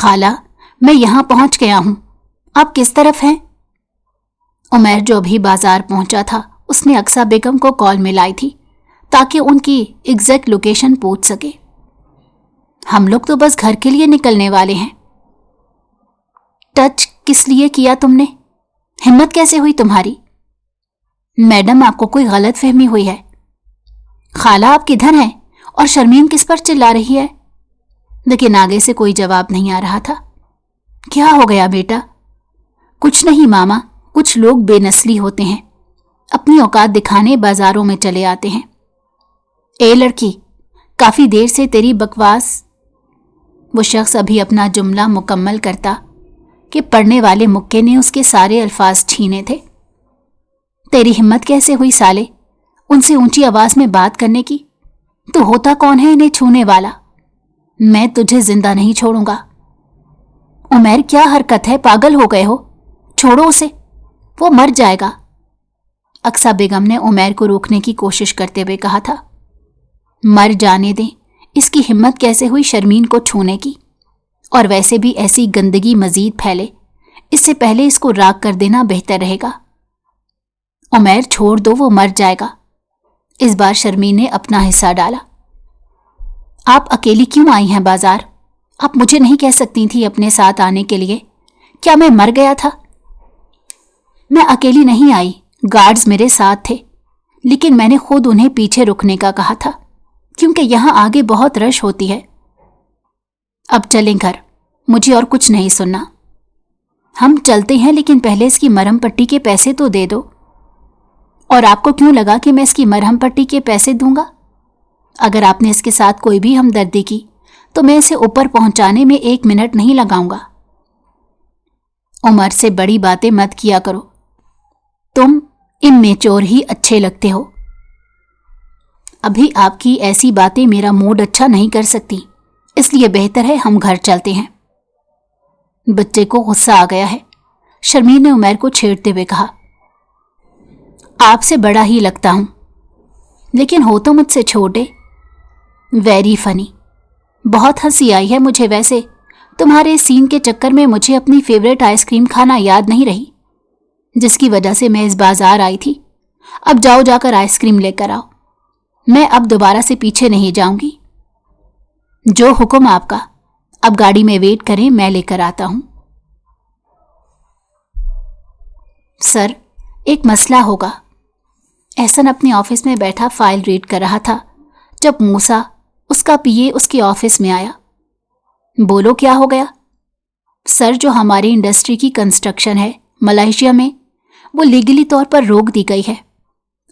خالہ میں یہاں پہنچ گیا ہوں، آپ کس طرف ہیں؟ عمیر جو ابھی بازار پہنچا تھا اس نے اقصیٰ بیگم کو کال ملائی تھی تاکہ ان کی ایگزیکٹ لوکیشن پوچھ سکے۔ ہم لوگ تو بس گھر کے لیے نکلنے والے ہیں۔ ٹچ کس لیے کیا تم نے؟ ہمت کیسے ہوئی تمہاری؟ میڈم آپ کو کوئی غلط فہمی ہوئی ہے۔ خالہ آپ کدھر ہیں اور شرمین کس پر چلا رہی ہے؟ لیکن آگے سے کوئی جواب نہیں آ رہا تھا۔ کیا ہو گیا بیٹا؟ کچھ نہیں ماما، کچھ لوگ بے نسلی ہوتے ہیں، اپنی اوقات دکھانے بازاروں میں چلے آتے ہیں۔ اے لڑکی، کافی دیر سے تیری بکواس۔ وہ شخص ابھی اپنا جملہ مکمل کرتا کہ پڑھنے والے مکے نے اس کے سارے الفاظ چھینے تھے۔ تیری ہمت کیسے ہوئی سالے ان سے اونچی آواز میں بات کرنے کی؟ تو ہوتا کون ہے انہیں چھونے والا؟ میں تجھے زندہ نہیں چھوڑوں گا۔ عمیر کیا حرکت ہے، پاگل ہو گئے ہو؟ چھوڑو اسے، وہ مر جائے گا۔ اقصیٰ بیگم نے عمیر کو روکنے کی کوشش کرتے ہوئے کہا تھا۔ مر جانے دیں، اس کی ہمت کیسے ہوئی شرمین کو چھونے کی؟ اور ویسے بھی ایسی گندگی مزید پھیلے، اس سے پہلے اس کو راکھ کر دینا بہتر رہے گا۔ عمیر چھوڑ دو، وہ مر جائے گا۔ اس بار شرمین نے اپنا حصہ ڈالا۔ آپ اکیلی کیوں آئی ہیں بازار؟ آپ مجھے نہیں کہہ سکتی تھی اپنے ساتھ آنے کے لیے؟ کیا میں مر گیا تھا؟ میں اکیلی نہیں آئی، گارڈز میرے ساتھ تھے، لیکن میں نے خود انہیں پیچھے رکنے کا کہا تھا کیونکہ یہاں آگے بہت رش ہوتی ہے۔ اب چلیں گھر، مجھے اور کچھ نہیں سننا۔ ہم چلتے ہیں، لیکن پہلے اس کی مرہم پٹی کے پیسے تو دے دو۔ اور آپ کو کیوں لگا کہ میں اس کی مرہم پٹی کے پیسے دوں گا؟ اگر آپ نے اس کے ساتھ کوئی بھی ہمدردی کی تو میں اسے اوپر پہنچانے میں 1 منٹ نہیں لگاؤں گا۔ عمر سے بڑی باتیں مت کیا کرو، تم امیچور ہی اچھے لگتے ہو۔ ابھی آپ کی ایسی باتیں میرا موڈ اچھا نہیں کر سکتی، اس لیے بہتر ہے ہم گھر چلتے ہیں۔ بچے کو غصہ آ گیا ہے، شرمین نے عمیر کو چھیڑتے ہوئے کہا۔ آپ سے بڑا ہی لگتا ہوں، لیکن ہو تو مجھ سے چھوٹے۔ ویری فنی، بہت ہنسی آئی ہے مجھے۔ ویسے تمہارے سین کے چکر میں مجھے اپنی فیوریٹ آئس کریم کھانا یاد نہیں رہی، جس کی وجہ سے میں اس بازار آئی تھی۔ اب جاؤ، جا کر آئس کریم لے کر آؤ، میں اب دوبارہ سے پیچھے نہیں جاؤں گی۔ جو حکم آپ کا، اب گاڑی میں ویٹ کریں، میں لے کر آتا ہوں۔ سر، ایک مسئلہ ہوگا۔ احسن اپنے آفس میں بیٹھا فائل ریڈ کر رہا تھا جب موسیٰ، اس کا پی اے، اس کے آفس میں آیا۔ بولو کیا ہو گیا؟ سر، جو ہماری انڈسٹری کی کنسٹرکشن ہے ملائیشیا میں، وہ لیگلی طور پر روک دی گئی ہے،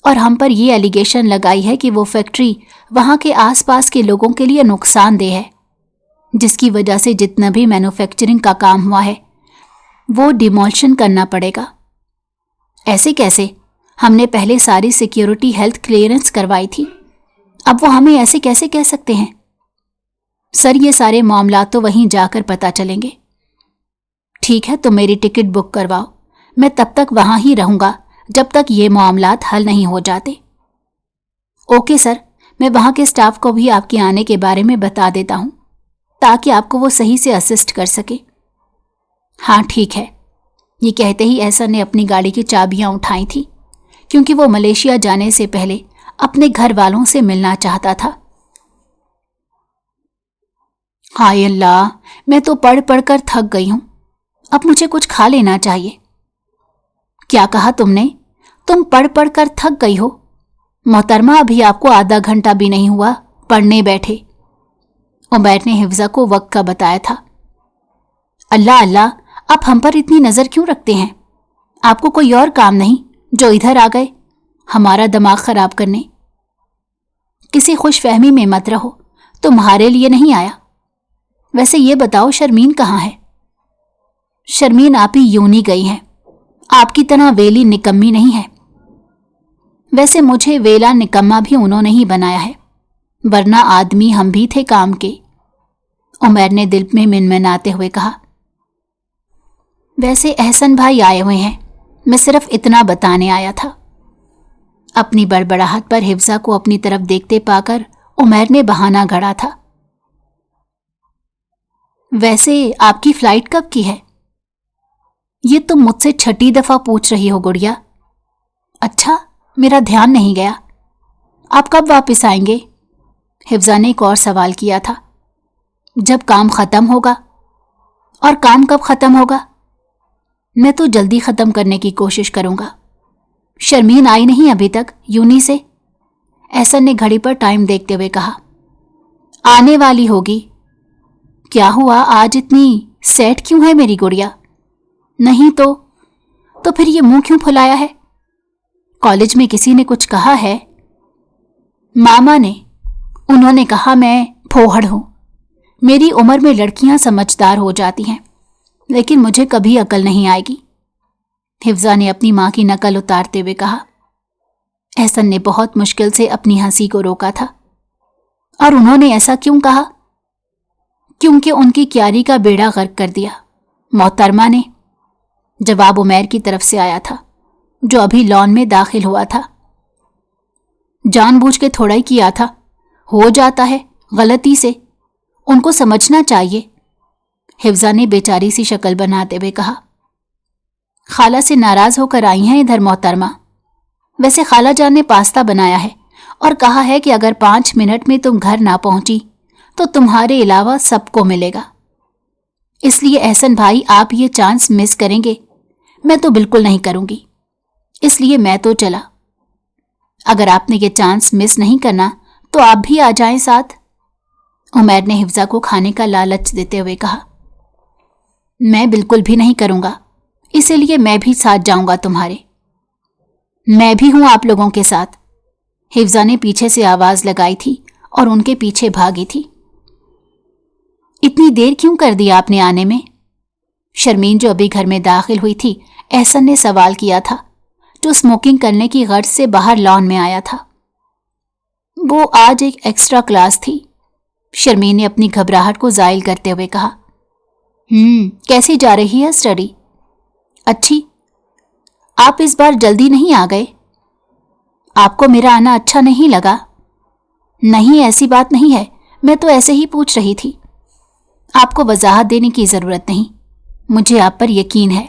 اور ہم پر یہ ایلیگیشن لگائی ہے کہ وہ فیکٹری وہاں کے آس پاس کے لوگوں کے لیے نقصان دہ ہے، جس کی وجہ سے جتنا بھی مینوفیکچرنگ کا کام ہوا ہے وہ ڈیمولشن کرنا پڑے گا۔ ایسے کیسے؟ ہم نے پہلے ساری سیکیورٹی ہیلتھ کلیئرنس کروائی تھی، اب وہ ہمیں ایسے کیسے کہہ سکتے ہیں؟ سر، یہ سارے معاملات تو وہیں جا کر پتہ چلیں گے۔ ٹھیک ہے، تو میری ٹکٹ بک کرواؤ، میں تب تک وہاں ہی رہوں گا جب تک یہ معاملات حل نہیں ہو جاتے۔ اوکے سر، میں وہاں کے سٹاف کو بھی آپ کے آنے کے بارے میں بتا دیتا ہوں تاکہ آپ کو وہ صحیح سے اسسٹ کر سکے۔ ہاں ٹھیک ہے۔ یہ کہتے ہی احسن نے اپنی گاڑی کی چابیاں اٹھائی تھیں کیونکہ وہ ملیشیا جانے سے پہلے اپنے گھر والوں سے ملنا چاہتا تھا۔ ہائے اللہ، میں تو پڑھ پڑھ کر تھک گئی ہوں، اب مجھے کچھ کھا لینا چاہیے۔ کیا کہا تم نے؟ تم پڑھ پڑھ کر تھک گئی ہو؟ محترمہ، ابھی آپ کو آدھا گھنٹہ بھی نہیں ہوا پڑھنے بیٹھے۔ عمیر نے حفظہ کو وقت کا بتایا تھا۔ اللہ اللہ، آپ ہم پر اتنی نظر کیوں رکھتے ہیں؟ آپ کو کوئی اور کام نہیں جو ادھر آ گئے ہمارا دماغ خراب کرنے؟ کسی خوش فہمی میں مت رہو، تمہارے لیے نہیں آیا۔ ویسے یہ بتاؤ شرمین کہاں ہے؟ شرمین آپ ہی یوں نہیں گئی ہیں، آپ کی طرح ویلی نکمی نہیں ہے۔ ویسے مجھے ویلا نکما بھی انہوں نے ہی بنایا ہے، ورنہ آدمی ہم بھی تھے کام کے۔ عمیر نے دل میں منمناتے ہوئے کہا۔ ویسے احسن بھائی آئے ہوئے ہیں، میں صرف اتنا بتانے آیا تھا۔ اپنی بڑبڑاہٹ پر حفظہ کو اپنی طرف دیکھتے پا کر عمیر نے بہانہ گھڑا تھا۔ ویسے آپ کی فلائٹ کب کی ہے؟ یہ تم مجھ سے 6 دفعہ پوچھ رہی ہو گڑیا۔ اچھا، میرا دھیان نہیں گیا۔ آپ کب واپس آئیں گے؟ حفظہ نے ایک اور سوال کیا تھا۔ جب کام ختم ہوگا۔ اور کام کب ختم ہوگا؟ میں تو جلدی ختم کرنے کی کوشش کروں گا۔ شرمین آئی نہیں ابھی تک یونی سے؟ احسن نے گھڑی پر ٹائم دیکھتے ہوئے کہا۔ آنے والی ہوگی۔ کیا ہوا، آج اتنی سیٹ کیوں ہے میری گڑیا؟ نہیں تو پھر یہ منہ کیوں پھلایا ہے؟ کالج میں کسی نے کچھ کہا ہے؟ ماما نے۔ انہوں نے کہا میں پھوہڑ ہوں۔ میری عمر میں لڑکیاں سمجھدار ہو جاتی ہیں، لیکن مجھے کبھی عقل نہیں آئے گی، حفظہ نے اپنی ماں کی نقل اتارتے ہوئے کہا۔ احسن نے بہت مشکل سے اپنی ہنسی کو روکا تھا۔ اور انہوں نے ایسا کیوں کہا؟ کیونکہ ان کی کیاری کا بیڑا غرق کر دیا، محترمہ نے۔ جواب عمیر کی طرف سے آیا تھا، جو ابھی لان میں داخل ہوا تھا۔ جان بوجھ کے تھوڑا ہی کیا تھا، ہو جاتا ہے غلطی سے، ان کو سمجھنا چاہیے، حفظہ نے بیچاری سی شکل بناتے ہوئے کہا۔ خالہ سے ناراض ہو کر آئی ہیں ادھر محترمہ؟ ویسے خالہ جان نے پاستا بنایا ہے اور کہا ہے کہ اگر 5 منٹ میں تم گھر نہ پہنچی تو تمہارے علاوہ سب کو ملے گا۔ اس لیے احسن بھائی آپ یہ چانس مس کریں گے؟ میں تو بالکل نہیں کروں گی، اس لیے میں تو چلا۔ اگر آپ نے یہ چانس مس نہیں کرنا تو آپ بھی آ جائیں ساتھ، عمیر نے حفظہ کو کھانے کا لالچ دیتے ہوئے کہا۔ میں بالکل بھی نہیں کروں گا، اسی لیے میں بھی ساتھ جاؤں گا تمہارے۔ میں بھی ہوں آپ لوگوں کے ساتھ، حفظہ نے پیچھے سے آواز لگائی تھی اور ان کے پیچھے بھاگی تھی۔ اتنی دیر کیوں کر دی آپ نے آنے میں؟ شرمین جو ابھی گھر میں داخل ہوئی تھی، احسن نے سوال کیا تھا، جو اسموکنگ کرنے کی غرض سے باہر لان میں آیا تھا۔ وہ آج ایک ایکسٹرا کلاس تھی، شرمین نے اپنی گھبراہٹ کو زائل کرتے ہوئے کہا۔ کیسی جا رہی ہے اسٹڈی؟ اچھی۔ آپ اس بار جلدی نہیں آ گئے؟ آپ کو میرا آنا اچھا نہیں لگا؟ نہیں، ایسی بات نہیں ہے، میں تو ایسے ہی پوچھ رہی تھی۔ آپ کو وضاحت دینے کی ضرورت نہیں، مجھے آپ پر یقین ہے۔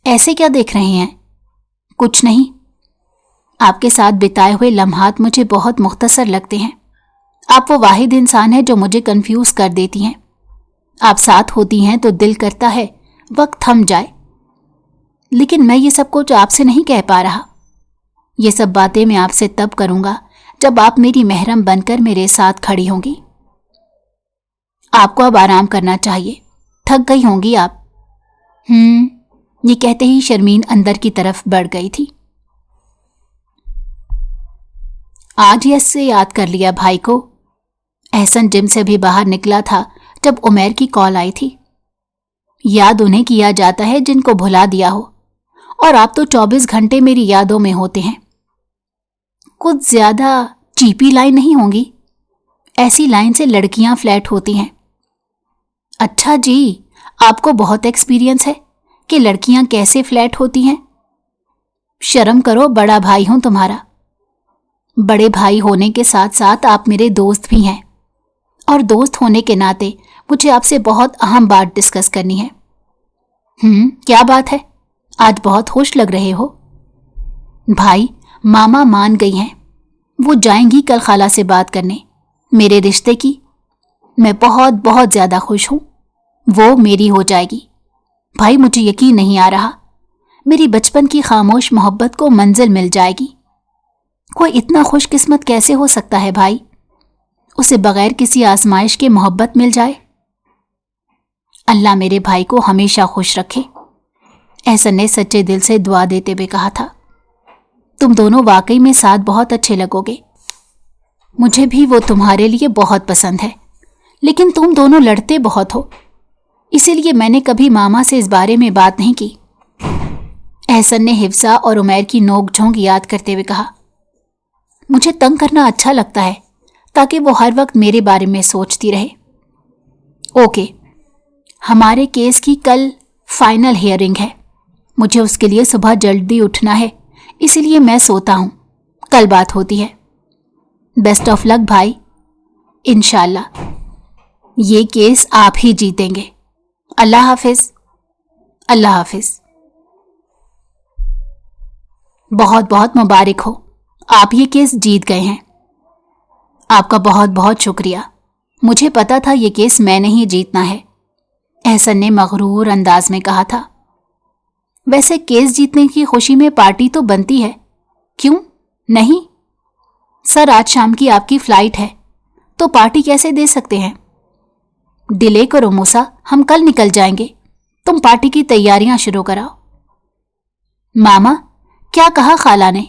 ایسے کیا دیکھ رہے ہیں؟ کچھ نہیں، آپ کے ساتھ بتائے ہوئے لمحات مجھے بہت مختصر لگتے ہیں۔ آپ وہ واحد انسان ہے جو مجھے کنفیوز کر دیتی ہیں۔ آپ ساتھ ہوتی ہیں تو دل کرتا ہے وقت تھم جائے، لیکن میں یہ سب کچھ آپ سے نہیں کہہ پا رہا۔ یہ سب باتیں میں آپ سے تب کروں گا جب آپ میری محرم بن کر میرے ساتھ کھڑی ہوں گی۔ آپ کو اب آرام کرنا چاہیے، تھک گئی ہوں گی آپ۔ یہ کہتے ہی شرمین اندر کی طرف بڑھ گئی تھی۔ آج یس سے یاد کر لیا بھائی کو۔ احسن جم سے بھی باہر نکلا تھا جب عمیر کی کال آئی تھی۔ یاد انہیں کیا جاتا ہے جن کو بھلا دیا ہو، اور آپ تو 24 گھنٹے میری یادوں میں ہوتے ہیں۔ کچھ زیادہ چیپی لائن نہیں ہوں گی؟ ایسی لائن سے لڑکیاں فلیٹ ہوتی ہیں۔ اچھا جی، آپ کو بہت ایکسپیرینس ہے کہ لڑکیاں کیسے فلیٹ ہوتی ہیں۔ شرم کرو، بڑا بھائی ہوں تمہارا۔ بڑے بھائی ہونے کے ساتھ ساتھ آپ میرے دوست بھی ہیں، اور دوست ہونے کے ناطے مجھے آپ سے بہت اہم بات ڈسکس کرنی ہے۔ کیا بات ہے؟ آج بہت خوش لگ رہے ہو۔ بھائی، ماما مان گئی ہیں، وہ جائیں گی کل خالہ سے بات کرنے میرے رشتے کی۔ میں بہت بہت زیادہ خوش ہوں، وہ میری ہو جائے گی۔ بھائی، مجھے یقین نہیں آ رہا، میری بچپن کی خاموش محبت کو منزل مل جائے گی۔ کوئی اتنا خوش قسمت کیسے ہو سکتا ہے بھائی؟ اسے بغیر کسی آزمائش کے محبت مل جائے۔ اللہ میرے بھائی کو ہمیشہ خوش رکھے، احسن نے سچے دل سے دعا دیتے ہوئے کہا تھا۔ تم دونوں واقعی میں ساتھ بہت اچھے لگو گے۔ مجھے بھی وہ تمہارے لیے بہت پسند ہے، لیکن تم دونوں لڑتے بہت ہو، اسی لیے میں نے کبھی ماما سے اس بارے میں بات نہیں کی۔ احسن نے حفصہ اور عمیر کی نوک جھونک یاد کرتے ہوئے کہا۔ مجھے تنگ کرنا اچھا لگتا ہے تاکہ وہ ہر وقت میرے بارے میں سوچتی رہے۔ اوکے، ہمارے کیس کی کل فائنل ہیئرنگ ہے، مجھے اس کے لیے صبح جلدی اٹھنا ہے، اسی لیے میں سوتا ہوں، کل بات ہوتی ہے۔ بیسٹ آف لک بھائی۔ انشاءاللہ۔ یہ کیس آپ ہی جیتیں گے۔ اللہ حافظ۔ اللہ حافظ۔ بہت بہت مبارک ہو، آپ یہ کیس جیت گئے ہیں۔ آپ کا بہت بہت شکریہ، مجھے پتا تھا یہ کیس میں نے ہی جیتنا ہے، احسن نے مغرور انداز میں کہا تھا۔ ویسے کیس جیتنے کی خوشی میں پارٹی تو بنتی ہے، کیوں نہیں؟ سر آج شام کی آپ کی فلائٹ ہے تو پارٹی کیسے دے سکتے ہیں؟ ڈیلے کرو موسیٰ، ہم کل نکل جائیں گے، تم پارٹی کی تیاریاں شروع کراؤ۔ ماما، کیا کہا خالہ نے؟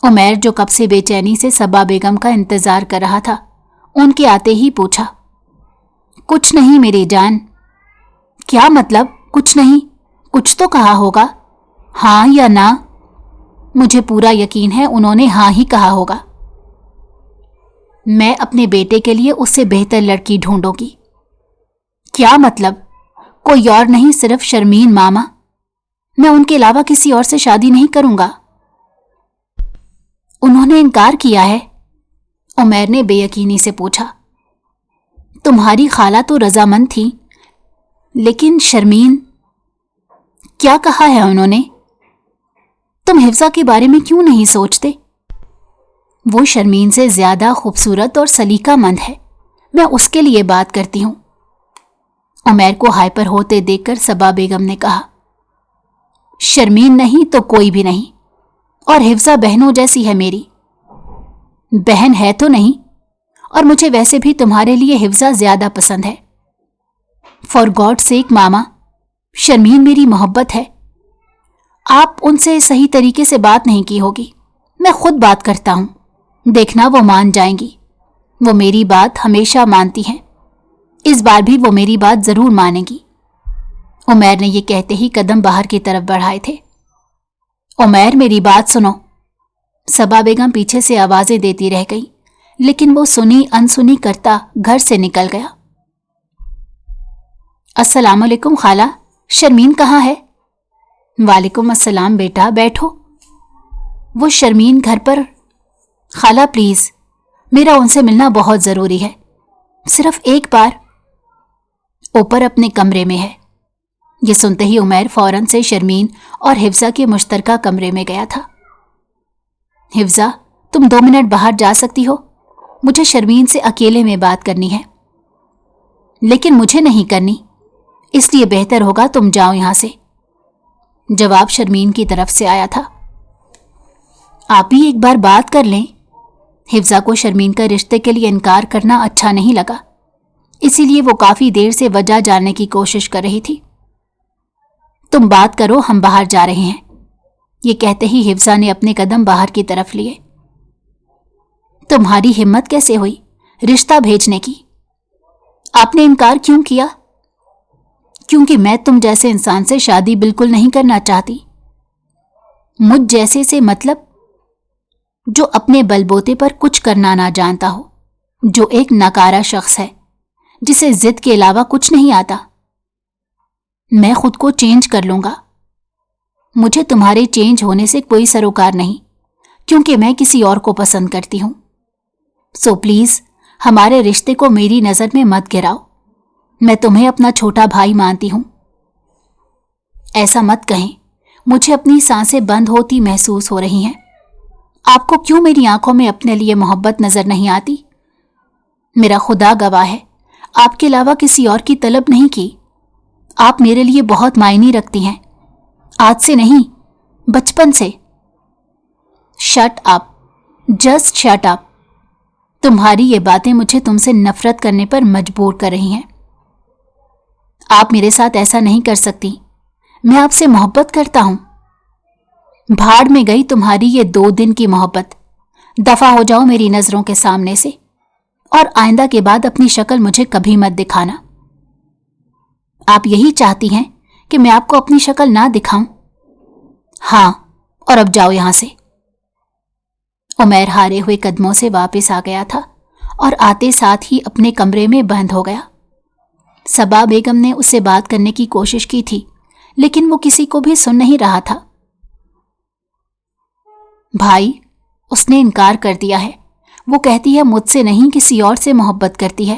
عمیر جو کب سے بے چینی سے صبا بیگم کا انتظار کر رہا تھا، ان کے آتے ہی پوچھا۔ کچھ نہیں میری جان۔ کیا مطلب کچھ نہیں؟ کچھ تو کہا ہوگا، ہاں یا نہ؟ مجھے پورا یقین ہے انہوں نے ہاں ہی کہا ہوگا۔ میں اپنے بیٹے کے لیے اس سے بہتر لڑکی ڈھونڈوں گی۔ کیا مطلب؟ کوئی اور نہیں، صرف شرمین ماما، میں ان کے علاوہ کسی اور سے شادی نہیں کروں گا۔ انہوں نے انکار کیا ہے؟ عمیر نے بے یقینی سے پوچھا۔ تمہاری خالہ تو رضامند تھی، لیکن شرمین؟ کیا کہا ہے انہوں نے؟ تم حفصہ کے بارے میں کیوں نہیں سوچتے؟ وہ شرمین سے زیادہ خوبصورت اور سلیقہ مند ہے، میں اس کے لیے بات کرتی ہوں۔ عمیر کو ہائپر ہوتے دیکھ کر صبا بیگم نے کہا، شرمین نہیں تو کوئی بھی نہیں، اور حفصہ بہنوں جیسی ہے میری۔ بہن ہے تو نہیں، اور مجھے ویسے بھی تمہارے لیے حفصہ زیادہ پسند ہے۔ فار گاڈ سیک ماما، شرمین میری محبت ہے، آپ ان سے صحیح طریقے سے بات نہیں کی ہوگی، میں خود بات کرتا ہوں، دیکھنا وہ مان جائیں گی، وہ میری بات ہمیشہ مانتی ہیں، اس بار بھی وہ میری بات ضرور مانے گی۔ عمیر نے یہ کہتے ہی قدم باہر کی طرف بڑھائے تھے۔ عمیر میری بات سنو۔ صبا بیگم پیچھے سے آوازیں دیتی رہ گئی، لیکن وہ سنی انسنی کرتا گھر سے نکل گیا۔ السلام علیکم خالہ، شرمین کہاں ہے؟ وعلیکم السلام بیٹا، بیٹھو۔ وہ شرمین گھر پر؟ خالہ پلیز، میرا ان سے ملنا بہت ضروری ہے، صرف ایک بار۔ اوپر اپنے کمرے میں ہے۔ یہ سنتے ہی عمیر فوراً سے شرمین اور حفصہ کے مشترکہ کمرے میں گیا تھا۔ حفصہ، تم 2 منٹ باہر جا سکتی ہو؟ مجھے شرمین سے اکیلے میں بات کرنی ہے۔ لیکن مجھے نہیں کرنی، اس لیے بہتر ہوگا تم جاؤ یہاں سے۔ جواب شرمین کی طرف سے آیا تھا۔ آپ ہی ایک بار بات کر لیں۔ حفصہ کو شرمین کا رشتے کے لیے انکار کرنا اچھا نہیں لگا، اسی لیے وہ کافی دیر سے وجہ جاننے کی کوشش کر رہی تھی۔ تم بات کرو، ہم باہر جا رہے ہیں۔ یہ کہتے ہی حفصہ نے اپنے قدم باہر کی طرف لیے۔ تمہاری ہمت کیسے ہوئی رشتہ بھیجنے کی؟ آپ نے انکار کیوں کیا؟ کیونکہ میں تم جیسے انسان سے شادی بالکل نہیں کرنا چاہتی۔ مجھ جیسے سے مطلب؟ جو اپنے بل بوتے پر کچھ کرنا نہ جانتا ہو، جو ایک ناکارہ شخص ہے، جسے ضد کے علاوہ کچھ نہیں آتا۔ میں خود کو چینج کر لوں گا، مجھے تمہارے چینج ہونے سے کوئی سروکار نہیں، کیونکہ میں کسی اور کو پسند کرتی ہوں۔ سو پلیز ہمارے رشتے کو میری نظر میں مت گراؤ، میں تمہیں اپنا چھوٹا بھائی مانتی ہوں۔ ایسا مت کہیں، مجھے اپنی سانسیں بند ہوتی محسوس ہو رہی ہیں۔ آپ کو کیوں میری آنکھوں میں اپنے لیے محبت نظر نہیں آتی؟ میرا خدا گواہ ہے، آپ کے علاوہ کسی اور کی طلب نہیں کی۔ آپ میرے لیے بہت معنی رکھتی ہیں، آج سے نہیں، بچپن سے۔ Shut up, just shut up. تمہاری یہ باتیں مجھے تم سے نفرت کرنے پر مجبور کر رہی ہیں۔ آپ میرے ساتھ ایسا نہیں کر سکتی، میں آپ سے محبت کرتا ہوں۔ بھاڑ میں گئی تمہاری یہ 2 دن کی محبت، دفع ہو جاؤ میری نظروں کے سامنے سے، اور آئندہ کے بعد اپنی شکل مجھے کبھی مت دکھانا۔ آپ یہی چاہتی ہیں کہ میں آپ کو اپنی شکل نہ دکھاؤں؟ ہاں، اور اب جاؤ یہاں سے۔ عمیر ہارے ہوئے قدموں سے واپس آ گیا تھا اور آتے ساتھ ہی اپنے کمرے میں بند ہو گیا۔ صبا بیگم نے اس سے بات کرنے کی کوشش کی تھی، لیکن وہ کسی کو بھی سن نہیں رہا تھا۔ بھائی، اس نے انکار کر دیا ہے، وہ کہتی ہے مجھ سے نہیں کسی اور سے محبت کرتی ہے۔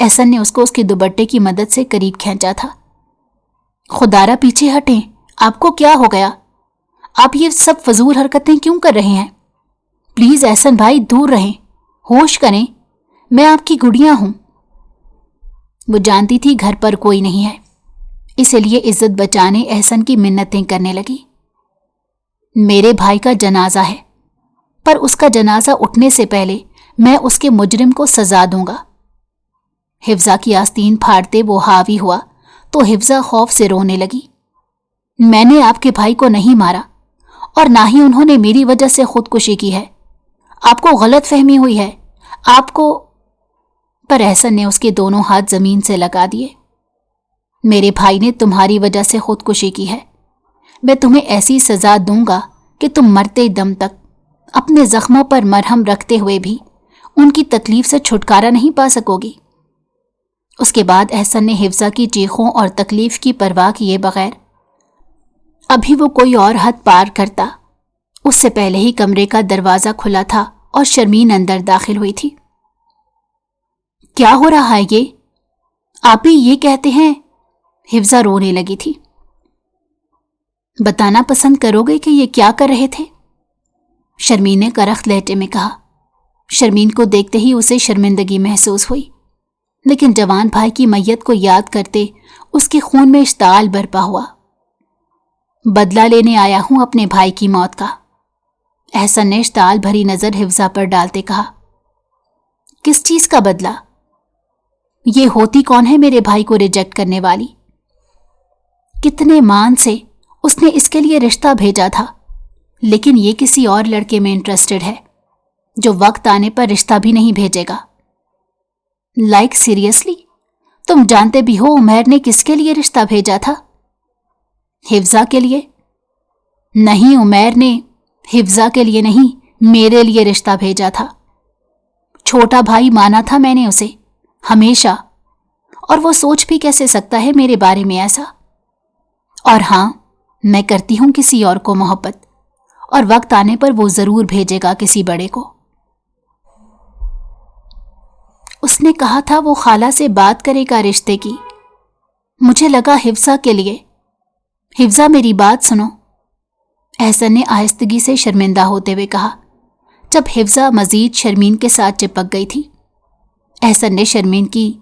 احسن نے اس کو اس کے دوپٹے کی مدد سے قریب کھینچا تھا۔ خدارا پیچھے ہٹیں، آپ کو کیا ہو گیا؟ آپ یہ سب فضول حرکتیں کیوں کر رہے ہیں؟ پلیز احسن بھائی دور رہیں، ہوش کریں، میں آپ کی گڑیا ہوں۔ وہ جانتی تھی گھر پر کوئی نہیں ہے، اسی لیے عزت بچانے احسن کی منتیں کرنے لگی۔ میرے بھائی کا جنازہ ہے، پر اس کا جنازہ اٹھنے سے پہلے میں اس کے مجرم کو سزا دوں گا۔ حفظہ کی آستین پھاڑتے وہ حاوی ہوا تو حفظہ خوف سے رونے لگی۔ میں نے آپ کے بھائی کو نہیں مارا اور نہ ہی انہوں نے میری وجہ سے خودکشی کی ہے، آپ کو غلط فہمی ہوئی ہے، آپ کو۔ پر احسن نے اس کے دونوں ہاتھ زمین سے لگا دیے۔ میرے بھائی نے تمہاری وجہ سے خودکشی کی ہے، میں تمہیں ایسی سزا دوں گا کہ تم مرتے دم تک اپنے زخموں پر مرہم رکھتے ہوئے بھی ان کی تکلیف سے چھٹکارا نہیں پا سکو گی۔ اس کے بعد احسن نے حفظہ کی چیخوں اور تکلیف کی پرواہ کیے بغیر ابھی وہ کوئی اور حد پار کرتا اس سے پہلے ہی کمرے کا دروازہ کھلا تھا اور شرمین اندر داخل ہوئی تھی۔ کیا ہو رہا ہے یہ؟ آپ ہی یہ کہتے ہیں؟ حفظہ رونے لگی تھی۔ بتانا پسند کرو گے کہ یہ کیا کر رہے تھے؟ شرمین نے کرخت لہجے میں کہا۔ شرمین کو دیکھتے ہی اسے شرمندگی محسوس ہوئی، لیکن جوان بھائی کی میت کو یاد کرتے اس کے خون میں اشتعال برپا ہوا۔ بدلہ لینے آیا ہوں اپنے بھائی کی موت کا، احسن نے اشتعال بھری نظر حفظہ پر ڈالتے کہا۔ کس چیز کا بدلہ؟ یہ ہوتی کون ہے میرے بھائی کو ریجیکٹ کرنے والی؟ کتنے مان سے اس نے اس کے لیے رشتہ بھیجا تھا، لیکن یہ کسی اور لڑکے میں انٹرسٹڈ ہے جو وقت آنے پر رشتہ بھی نہیں بھیجے گا۔ لائک سیریسلی تم جانتے بھی ہو عمیر نے کس کے لیے رشتہ بھیجا تھا؟ حفظہ کے لیے؟ نہیں، عمیر نے حفظہ کے لیے نہیں، میرے لیے رشتہ بھیجا تھا۔ چھوٹا بھائی مانا تھا میں نے اسے ہمیشہ، اور وہ سوچ بھی کیسے سکتا ہے میرے بارے میں ایسا؟ اور ہاں، میں کرتی ہوں کسی اور کو محبت، اور وقت آنے پر وہ ضرور بھیجے گا کسی بڑے کو۔ اس نے کہا تھا وہ خالہ سے بات کرے گا رشتے کی، مجھے لگا حفظہ کے لیے۔ حفظہ میری بات سنو، احسن نے آہستگی سے شرمندہ ہوتے ہوئے کہا، جب حفظہ مزید شرمین کے ساتھ چپک گئی تھی۔ احسن نے شرمین کی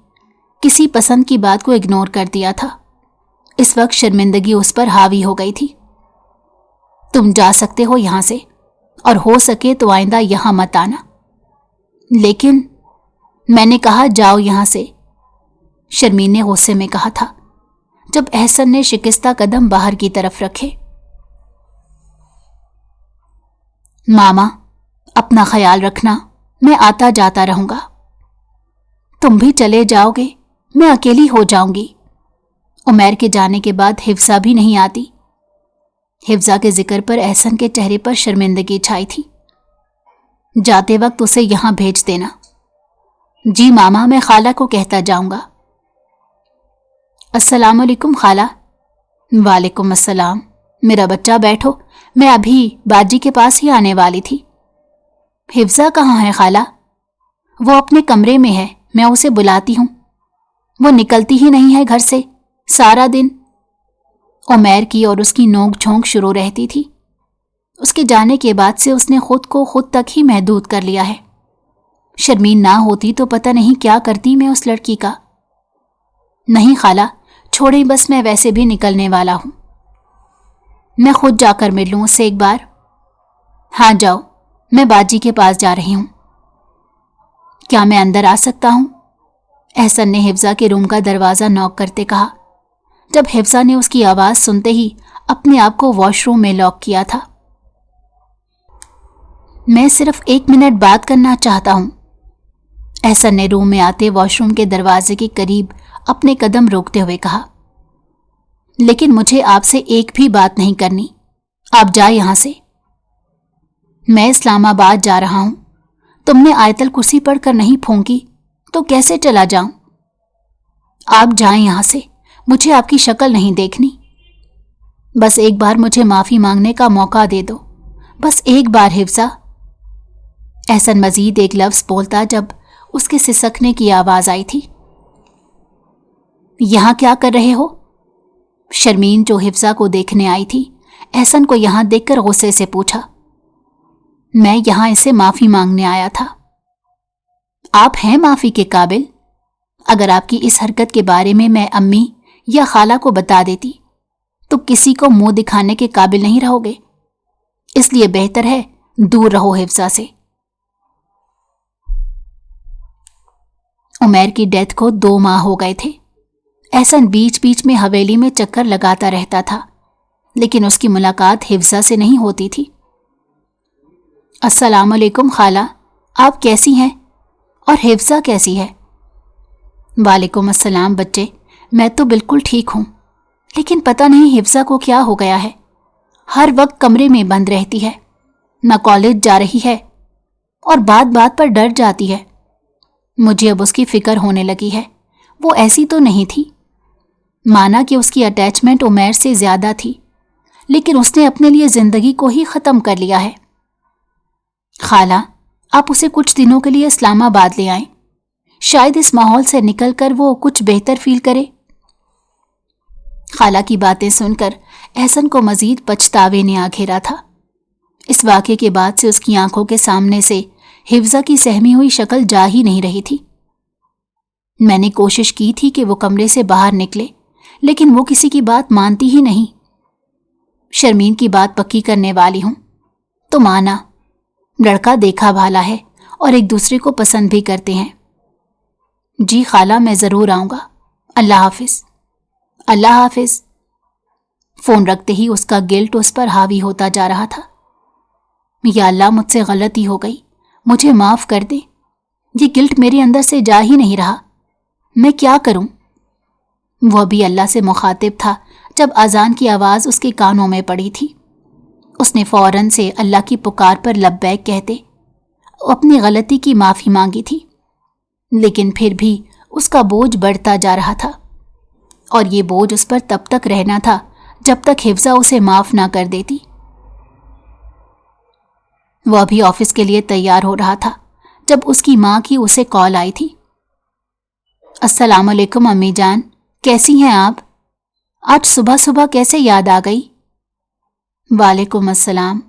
کسی پسند کی بات کو اگنور کر دیا تھا، اس وقت شرمندگی اس پر حاوی ہو گئی تھی۔ تم جا سکتے ہو یہاں سے، اور ہو سکے تو آئندہ یہاں مت آنا۔ لیکن میں نے کہا جاؤ یہاں سے، شرمین نے غصے میں کہا تھا جب احسن نے شکستہ قدم باہر کی طرف رکھے۔ ماما اپنا خیال رکھنا، میں آتا جاتا رہوں گا۔ تم بھی چلے جاؤ گے، میں اکیلی ہو جاؤں گی۔ عمیر کے جانے کے بعد حفظہ بھی نہیں آتی۔ حفظہ کے ذکر پر احسن کے چہرے پر شرمندگی چھائی تھی۔ جاتے وقت اسے یہاں بھیج دینا۔ جی ماما، میں خالہ کو کہتا جاؤں گا۔ السلام علیکم خالہ۔ وعلیکم السلام، میرا بچہ بیٹھو، میں ابھی باجی کے پاس ہی آنے والی تھی۔ حفظہ کہاں ہے خالہ؟ وہ اپنے کمرے میں ہے، میں اسے بلاتی ہوں، وہ نکلتی ہی نہیں ہے گھر سے سارا دن۔ عمیر کی اور اس کی نوک جھونک شروع رہتی تھی۔ اس کے جانے کے بعد سے اس نے خود کو خود تک ہی محدود کر لیا ہے۔ شرمین نہ ہوتی تو پتہ نہیں کیا کرتی میں اس لڑکی کا۔ نہیں خالہ چھوڑیں، بس میں ویسے بھی نکلنے والا ہوں، میں خود جا کر مل لوں اس سے ایک بار۔ ہاں جاؤ، میں باجی کے پاس جا رہی ہوں۔ کیا میں اندر آ سکتا ہوں؟ احسن نے حفظہ کے روم کا دروازہ نوک کرتے کہا، جب حفظہ نے اس کی آواز سنتے ہی اپنے آپ کو واش روم میں لاک کیا تھا۔ میں صرف 1 منٹ بات کرنا چاہتا ہوں، احسن نے روم میں آتے واش روم کے دروازے کے قریب اپنے قدم روکتے ہوئے کہا۔ لیکن مجھے آپ سے ایک بھی بات نہیں کرنی، آپ جائیں یہاں سے۔ میں اسلام آباد جا رہا ہوں، تم نے آیت الکرسی پڑھ کر نہیں پھونکی تو کیسے چلا جاؤں؟ آپ جائیں یہاں سے، مجھے آپ کی شکل نہیں دیکھنی۔ بس ایک بار مجھے معافی مانگنے کا موقع دے دو، بس ایک بار حفظہ۔ احسن مزید ایک لفظ بولتا جب اس کے سسکنے کی آواز آئی تھی۔ یہاں کیا کر رہے ہو؟ شرمین جو حفصہ کو دیکھنے آئی تھی احسن کو یہاں دیکھ کر غصے سے پوچھا۔ میں یہاں اسے معافی مانگنے آیا تھا۔ آپ ہیں معافی کے قابل؟ اگر آپ کی اس حرکت کے بارے میں امی یا خالہ کو بتا دیتی تو کسی کو منہ دکھانے کے قابل نہیں رہو گے، اس لیے بہتر ہے دور رہو حفصہ سے۔ عمیر کی ڈیتھ کو 2 ماہ ہو گئے تھے۔ احسن بیچ بیچ میں حویلی میں چکر لگاتا رہتا تھا، لیکن اس کی ملاقات حفصہ سے نہیں ہوتی تھی۔ السلام علیکم خالہ، آپ کیسی ہیں؟ اور حفصہ کیسی ہے؟ وعلیکم السلام بچے، میں تو بالکل ٹھیک ہوں، لیکن پتہ نہیں حفصہ کو کیا ہو گیا ہے۔ ہر وقت کمرے میں بند رہتی ہے، نہ کالج جا رہی ہے اور بات بات پر ڈر جاتی ہے۔ مجھے اب اس کی فکر ہونے لگی ہے۔ وہ ایسی تو نہیں تھی، مانا کہ اس کی اٹیچمنٹ عمیر سے زیادہ تھی، لیکن اس نے اپنے لیے زندگی کو ہی ختم کر لیا ہے۔ خالہ، آپ اسے کچھ دنوں کے لیے اسلام آباد لے آئیں، شاید اس ماحول سے نکل کر وہ کچھ بہتر فیل کرے۔ خالہ کی باتیں سن کر احسن کو مزید پچھتاوے نے آ گھیرا تھا۔ اس واقعے کے بعد سے اس کی آنکھوں کے سامنے سے حفصہ کی سہمی ہوئی شکل جا ہی نہیں رہی تھی۔ میں نے کوشش کی تھی کہ وہ کمرے سے باہر نکلے، لیکن وہ کسی کی بات مانتی ہی نہیں۔ شرمین کی بات پکی کرنے والی ہوں تو مانا، لڑکا دیکھا بھالا ہے اور ایک دوسرے کو پسند بھی کرتے ہیں۔ جی خالہ، میں ضرور آؤں گا۔ اللہ حافظ۔ اللہ حافظ۔ فون رکھتے ہی اس کا گلٹ اس پر حاوی ہوتا جا رہا تھا۔ یا اللہ، مجھ سے غلطی ہو گئی، مجھے معاف کر دے۔ یہ گلٹ میرے اندر سے جا ہی نہیں رہا، میں کیا کروں؟ وہ بھی اللہ سے مخاطب تھا جب اذان کی آواز اس کے کانوں میں پڑی تھی۔ اس نے فوراً سے اللہ کی پکار پر لبیک کہتے اپنی غلطی کی معافی مانگی تھی، لیکن پھر بھی اس کا بوجھ بڑھتا جا رہا تھا، اور یہ بوجھ اس پر تب تک رہنا تھا جب تک حفصہ اسے معاف نہ کر دیتی۔ وہ ابھی آفس کے لیے تیار ہو رہا تھا جب اس کی ماں کی اسے کال آئی تھی۔ السلام علیکم امی جان، کیسی ہیں آپ؟ آج صبح صبح کیسے یاد آ گئی؟ وعلیکم السلام،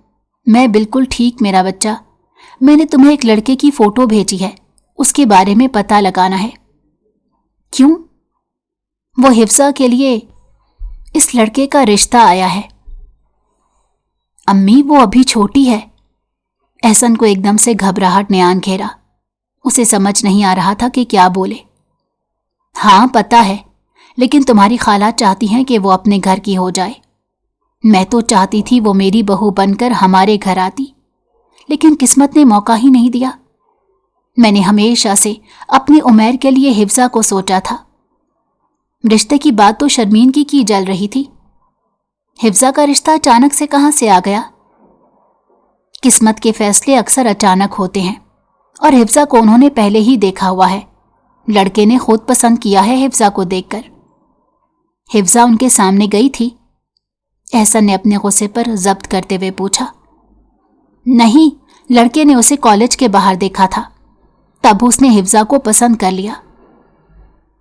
میں بالکل ٹھیک میرا بچہ۔ میں نے تمہیں ایک لڑکے کی فوٹو بھیجی ہے، اس کے بارے میں پتہ لگانا ہے۔ کیوں؟ وہ حفصہ کے لیے اس لڑکے کا رشتہ آیا ہے۔ امی، وہ ابھی چھوٹی ہے۔ احسن کو ایک دم سے گھبراہٹ نے آن گھیرا۔ اسے سمجھ نہیں آ رہا تھا کہ کیا بولے۔ ہاں پتہ ہے، لیکن تمہاری خالہ چاہتی ہیں کہ وہ اپنے گھر کی ہو جائے۔ میں تو چاہتی تھی وہ میری بہو بن کر ہمارے گھر آتی، لیکن قسمت نے موقع ہی نہیں دیا۔ میں نے ہمیشہ سے اپنے عمیر کے لیے حفصہ کو سوچا تھا۔ رشتے کی بات تو شرمین کی جل رہی تھی، حفصہ کا رشتہ اچانک سے کہاں سے آ گیا؟ قسمت کے فیصلے اکثر اچانک ہوتے ہیں، اور حفصہ کو انہوں نے پہلے ہی دیکھا ہوا ہے۔ لڑکے نے خود پسند کیا ہے حفصہ کو دیکھ کر۔ حفصہ ان کے سامنے گئی تھی؟ احسن نے اپنے غصے پر ضبط کرتے ہوئے پوچھا۔ نہیں، لڑکے نے اسے کالج کے باہر دیکھا تھا، تب اس نے حفصہ کو پسند کر لیا۔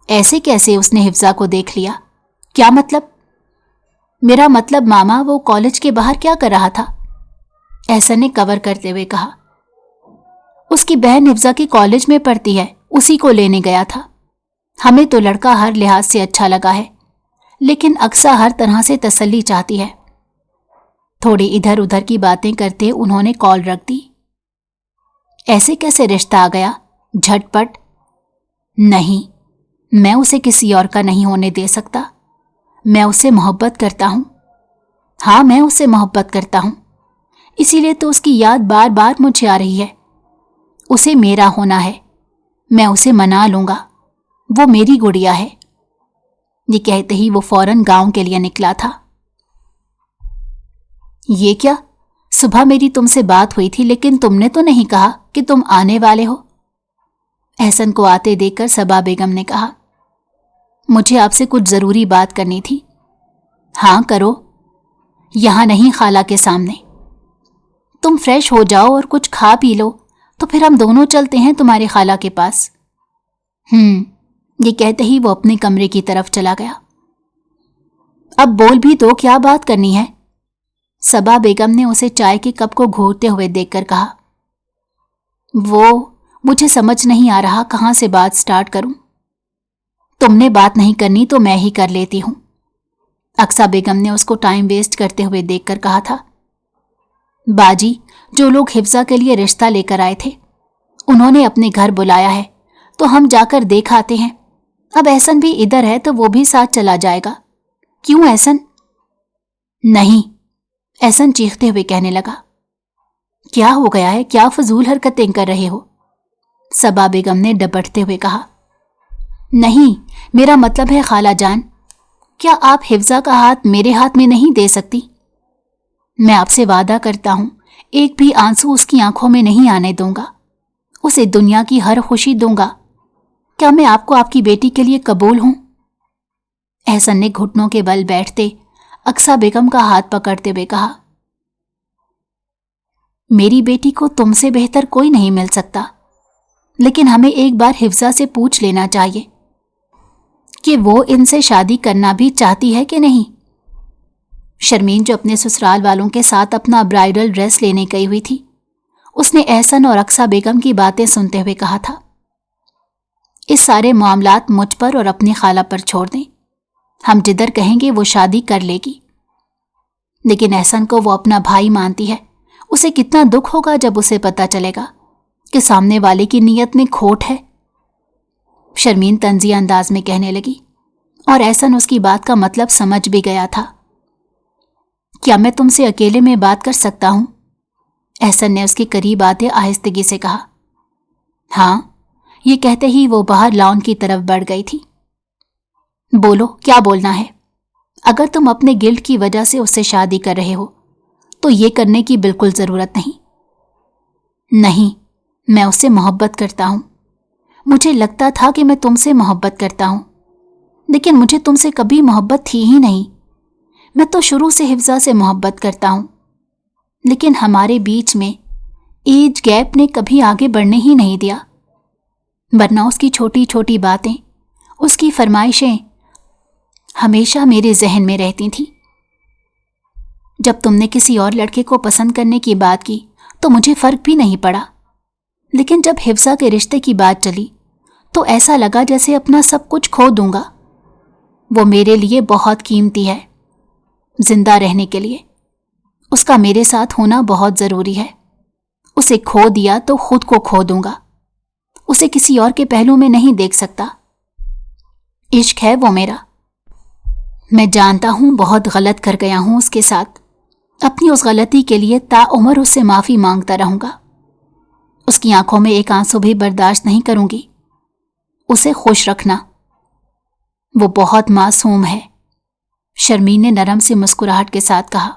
ایسے کیسے اس نے حفصہ کو دیکھ لیا؟ کیا مطلب؟ میرا مطلب ماما، وہ کالج کے باہر کیا کر رہا تھا؟ احسن نے کور کرتے ہوئے کہا۔ اس کی بہن حفصہ کی کالج میں پڑھتی ہے، اسی کو لینے گیا تھا۔ ہمیں تو لڑکا ہر لحاظ سے اچھا لگا ہے، لیکن اقصیٰ ہر طرح سے تسلی چاہتی ہے۔ تھوڑی ادھر ادھر کی باتیں کرتے انہوں نے کال رکھ دی۔ ایسے کیسے رشتہ آ گیا جھٹ پٹ؟ نہیں، میں اسے کسی اور کا نہیں ہونے دے سکتا۔ میں اسے محبت کرتا ہوں۔ ہاں، میں اسے محبت کرتا ہوں، اسی لیے تو اس کی یاد بار بار مجھے آ رہی ہے۔ اسے میرا ہونا ہے، میں اسے منا لوں گا، وہ میری گڑیا ہے۔ یہ کہتے ہی وہ فوراً گاؤں کے لیے نکلا تھا۔ یہ کیا؟ صبح میری تم سے بات ہوئی تھی، لیکن تم نے تو نہیں کہا کہ تم آنے والے ہو۔ احسن کو آتے دیکھ کر صبا بیگم نے کہا، مجھے آپ سے کچھ ضروری بات کرنی تھی۔ ہاں کرو۔ یہاں نہیں، خالہ کے سامنے۔ تم فریش ہو جاؤ اور کچھ کھا پی لو، تو پھر ہم دونوں چلتے ہیں تمہاری خالہ کے پاس۔ یہ کہتے ہی وہ اپنے کمرے کی طرف چلا گیا۔ اب بول بھی دو، کیا بات کرنی ہے؟ صبا بیگم نے اسے چائے کے کپ کو گھونٹتے ہوئے دیکھ کر کہا۔ وہ مجھے سمجھ نہیں آ رہا کہاں سے بات سٹارٹ کروں۔ تم نے بات نہیں کرنی تو میں ہی کر لیتی ہوں۔ اقصیٰ بیگم نے اس کو ٹائم ویسٹ کرتے ہوئے دیکھ کر کہا تھا۔ باجی، جو لوگ حفظہ کے لیے رشتہ لے کر آئے تھے انہوں نے اپنے گھر بلایا ہے تو ہم جا کر دیکھ آتے ہیں۔ اب احسن بھی ادھر ہے تو وہ بھی ساتھ چلا جائے گا۔ کیوں احسن؟ نہیں، احسن چیختے ہوئے کہنے لگا۔ کیا ہو گیا ہے؟ کیا فضول حرکتیں کر رہے ہو؟ صبا بیگم نے ڈپٹتے ہوئے کہا۔ نہیں، میرا مطلب ہے خالہ جان، کیا آپ حفظہ کا ہاتھ میرے ہاتھ میں نہیں دے سکتی؟ میں آپ سے وعدہ کرتا ہوں ایک بھی آنسو اس کی آنکھوں میں نہیں آنے دوں گا، اسے دنیا کی ہر خوشی دوں گا۔ کیا میں آپ کو آپ کی بیٹی کے لیے قبول ہوں؟ احسن نے گھٹنوں کے بل بیٹھتے اقصیٰ بیگم کا ہاتھ پکڑتے ہوئے کہا۔ میری بیٹی کو تم سے بہتر کوئی نہیں مل سکتا، لیکن ہمیں ایک بار حفظہ سے پوچھ لینا چاہیے کہ وہ ان سے شادی کرنا بھی چاہتی ہے کہ نہیں۔ شرمین جو اپنے سسرال والوں کے ساتھ اپنا برائڈل ڈریس لینے گئی ہوئی تھی، اس نے احسن اور اقصیٰ بیگم کی باتیں سنتے ہوئے کہا تھا، اس سارے معاملات مجھ پر اور اپنی خالہ پر چھوڑ دیں، ہم جدھر کہیں گے وہ شادی کر لے گی۔ لیکن احسن کو وہ اپنا بھائی مانتی ہے، اسے کتنا دکھ ہوگا جب اسے پتہ چلے گا کہ سامنے والے کی نیت میں کھوٹ ہے۔ شرمین طنزیہ انداز میں کہنے لگی، اور احسن اس کی بات کا مطلب سمجھ بھی گیا تھا۔ کیا میں تم سے اکیلے میں بات کر سکتا ہوں؟ احسن نے اس کے قریب آتے آہستگی سے کہا۔ ہاں، یہ کہتے ہی وہ باہر لان کی طرف بڑھ گئی تھی۔ بولو، کیا بولنا ہے؟ اگر تم اپنے گلٹ کی وجہ سے اس سے شادی کر رہے ہو تو یہ کرنے کی بالکل ضرورت نہیں۔ نہیں، میں اس سے محبت کرتا ہوں۔ مجھے لگتا تھا کہ میں تم سے محبت کرتا ہوں، لیکن مجھے تم سے کبھی محبت تھی ہی نہیں۔ میں تو شروع سے حفظہ سے محبت کرتا ہوں، لیکن ہمارے بیچ میں ایج گیپ نے کبھی آگے بڑھنے ہی نہیں دیا، ورنہ اس کی چھوٹی چھوٹی باتیں، اس کی فرمائشیں ہمیشہ میرے ذہن میں رہتی تھیں۔ جب تم نے کسی اور لڑکے کو پسند کرنے کی بات کی تو مجھے فرق بھی نہیں پڑا، لیکن جب حفظہ کے رشتے کی بات چلی تو ایسا لگا جیسے اپنا سب کچھ کھو دوں گا۔ وہ میرے لیے بہت قیمتی ہے، زندہ رہنے کے لیے اس کا میرے ساتھ ہونا بہت ضروری ہے۔ اسے کھو دیا تو خود کو کھو دوں گا، اسے کسی اور کے پہلو میں نہیں دیکھ سکتا۔ عشق ہے وہ میرا۔ میں جانتا ہوں بہت غلط کر گیا ہوں اس کے ساتھ، اپنی اس غلطی کے لیے تا عمر اس سے معافی مانگتا رہوں گا۔ اس کی آنکھوں میں ایک آنسو بھی برداشت نہیں کروں گی۔ اسے خوش رکھنا، وہ بہت معصوم ہے۔ شرمین نے نرم سی مسکراہٹ کے ساتھ کہا۔